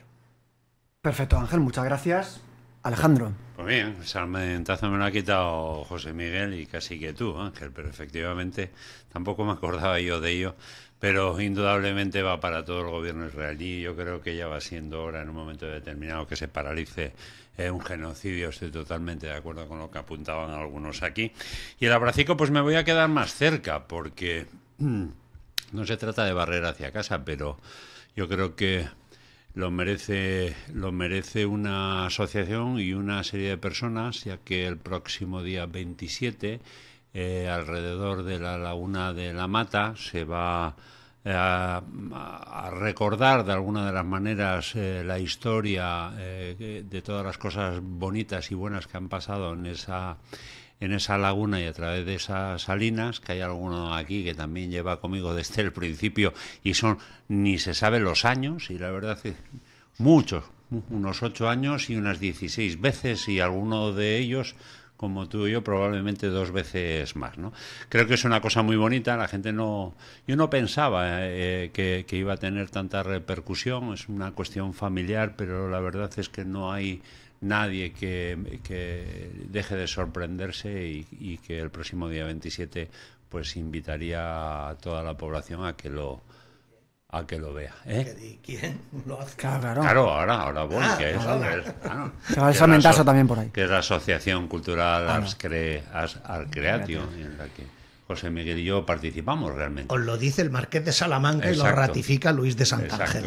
Perfecto, Ángel, muchas gracias. Alejandro. Pues bien, el salmentazo me lo ha quitado José Miguel y casi que tú, Ángel, pero efectivamente tampoco me acordaba yo de ello, pero indudablemente va para todo el gobierno israelí. Yo creo que ya va siendo hora en un momento determinado que se paralice un genocidio. Estoy totalmente de acuerdo con lo que apuntaban algunos aquí. Y el abracico pues me voy a quedar más cerca porque no se trata de barrer hacia casa, pero yo creo que lo merece una asociación y una serie de personas, ya que el próximo día 27, alrededor de la laguna de la Mata, se va a recordar de alguna de las maneras la historia de todas las cosas bonitas y buenas que han pasado en esa laguna y a través de esas salinas, que hay alguno aquí que también lleva conmigo desde el principio y ni se sabe los años, y la verdad es que muchos, unos 8 años y unas 16 veces, y alguno de ellos como tú y yo, probablemente 2 veces más, ¿no? Creo que es una cosa muy bonita, la gente no... Yo no pensaba que iba a tener tanta repercusión, es una cuestión familiar, pero la verdad es que no hay nadie que deje de sorprenderse y que el próximo día 27 pues invitaría a toda la población a que lo vea. ¿Quién lo hace? Claro. Ahora voy, que es, claro. Se va el salmentazo también por ahí. Que es la Asociación Cultural Ars Creatio, en la que José Miguel y yo participamos realmente. Os lo dice el Marqués de Salamanca. Exacto. Y lo ratifica Luis de Santángel.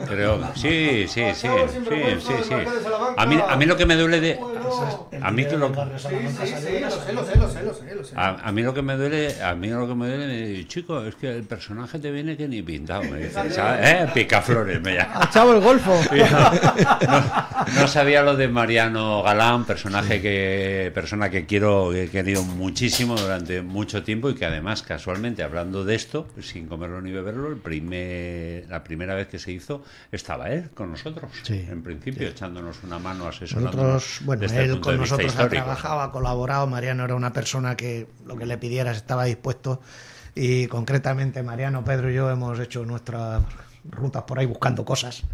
Creo, sí. A mí lo que me duele de... A mí lo que me duele, chico, es que el personaje te viene que ni pintado, me dice, ¿sabes? Picaflores, me llama. Chavo el Golfo. No sabía lo de Mariano Galán, persona que he querido muchísimo durante mucho tiempo y que además, casualmente, hablando de esto, sin comerlo ni beberlo, la primera vez que se hizo, estaba él con nosotros, en principio, echándonos una mano, asesorándonos. Él con nosotros ha trabajado, ha colaborado. Mariano era una persona que lo que le pidieras estaba dispuesto, y concretamente Mariano, Pedro y yo hemos hecho nuestras rutas por ahí buscando cosas.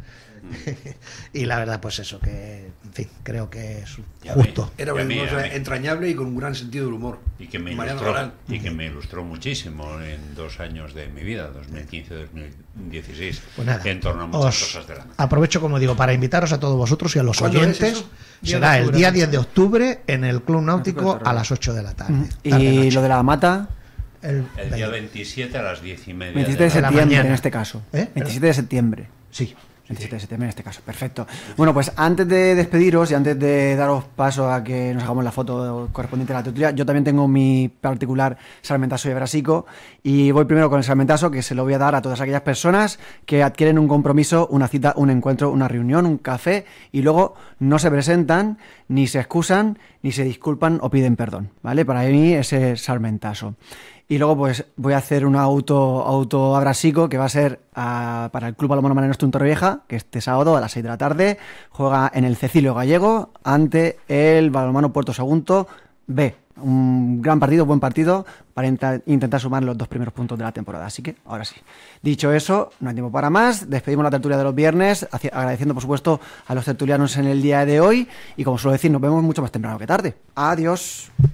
Y la verdad, pues eso, que en fin, creo que es justo. Era una cosa entrañable y con un gran sentido del humor. Y que me ilustró muchísimo en 2 años de mi vida, 2015-2016, pues nada, en torno a muchas cosas de la mente. Aprovecho, como digo, para invitaros a todos vosotros y a los oyentes. Será el día 10 de octubre en el Club Náutico a las 8 de la tarde. Y lo de la mata... El día 27 a las 10:30. 27 de septiembre en este caso. 27 de septiembre. Sí. 27 de septiembre en este caso, perfecto. Bueno, pues antes de despediros y antes de daros paso a que nos hagamos la foto correspondiente a la tertulia, yo también tengo mi particular salmentazo de Brasico, y voy primero con el salmentazo, que se lo voy a dar a todas aquellas personas que adquieren un compromiso, una cita, un encuentro, una reunión, un café, y luego no se presentan, ni se excusan, ni se disculpan o piden perdón, ¿vale? Para mí ese salmentazo. Y luego pues voy a hacer un auto abrasico que va a ser para el Club Balonmano Mare Nostrum Torrevieja, que este sábado a las 6 de la tarde juega en el Cecilio Gallego ante el Balonmano Puerto Sagunto B. Un gran partido, buen partido, para intentar sumar los 2 primeros puntos de la temporada. Así que, ahora sí. Dicho eso, no hay tiempo para más. Despedimos la tertulia de los viernes, agradeciendo, por supuesto, a los tertulianos en el día de hoy. Y como suelo decir, nos vemos mucho más temprano que tarde. Adiós.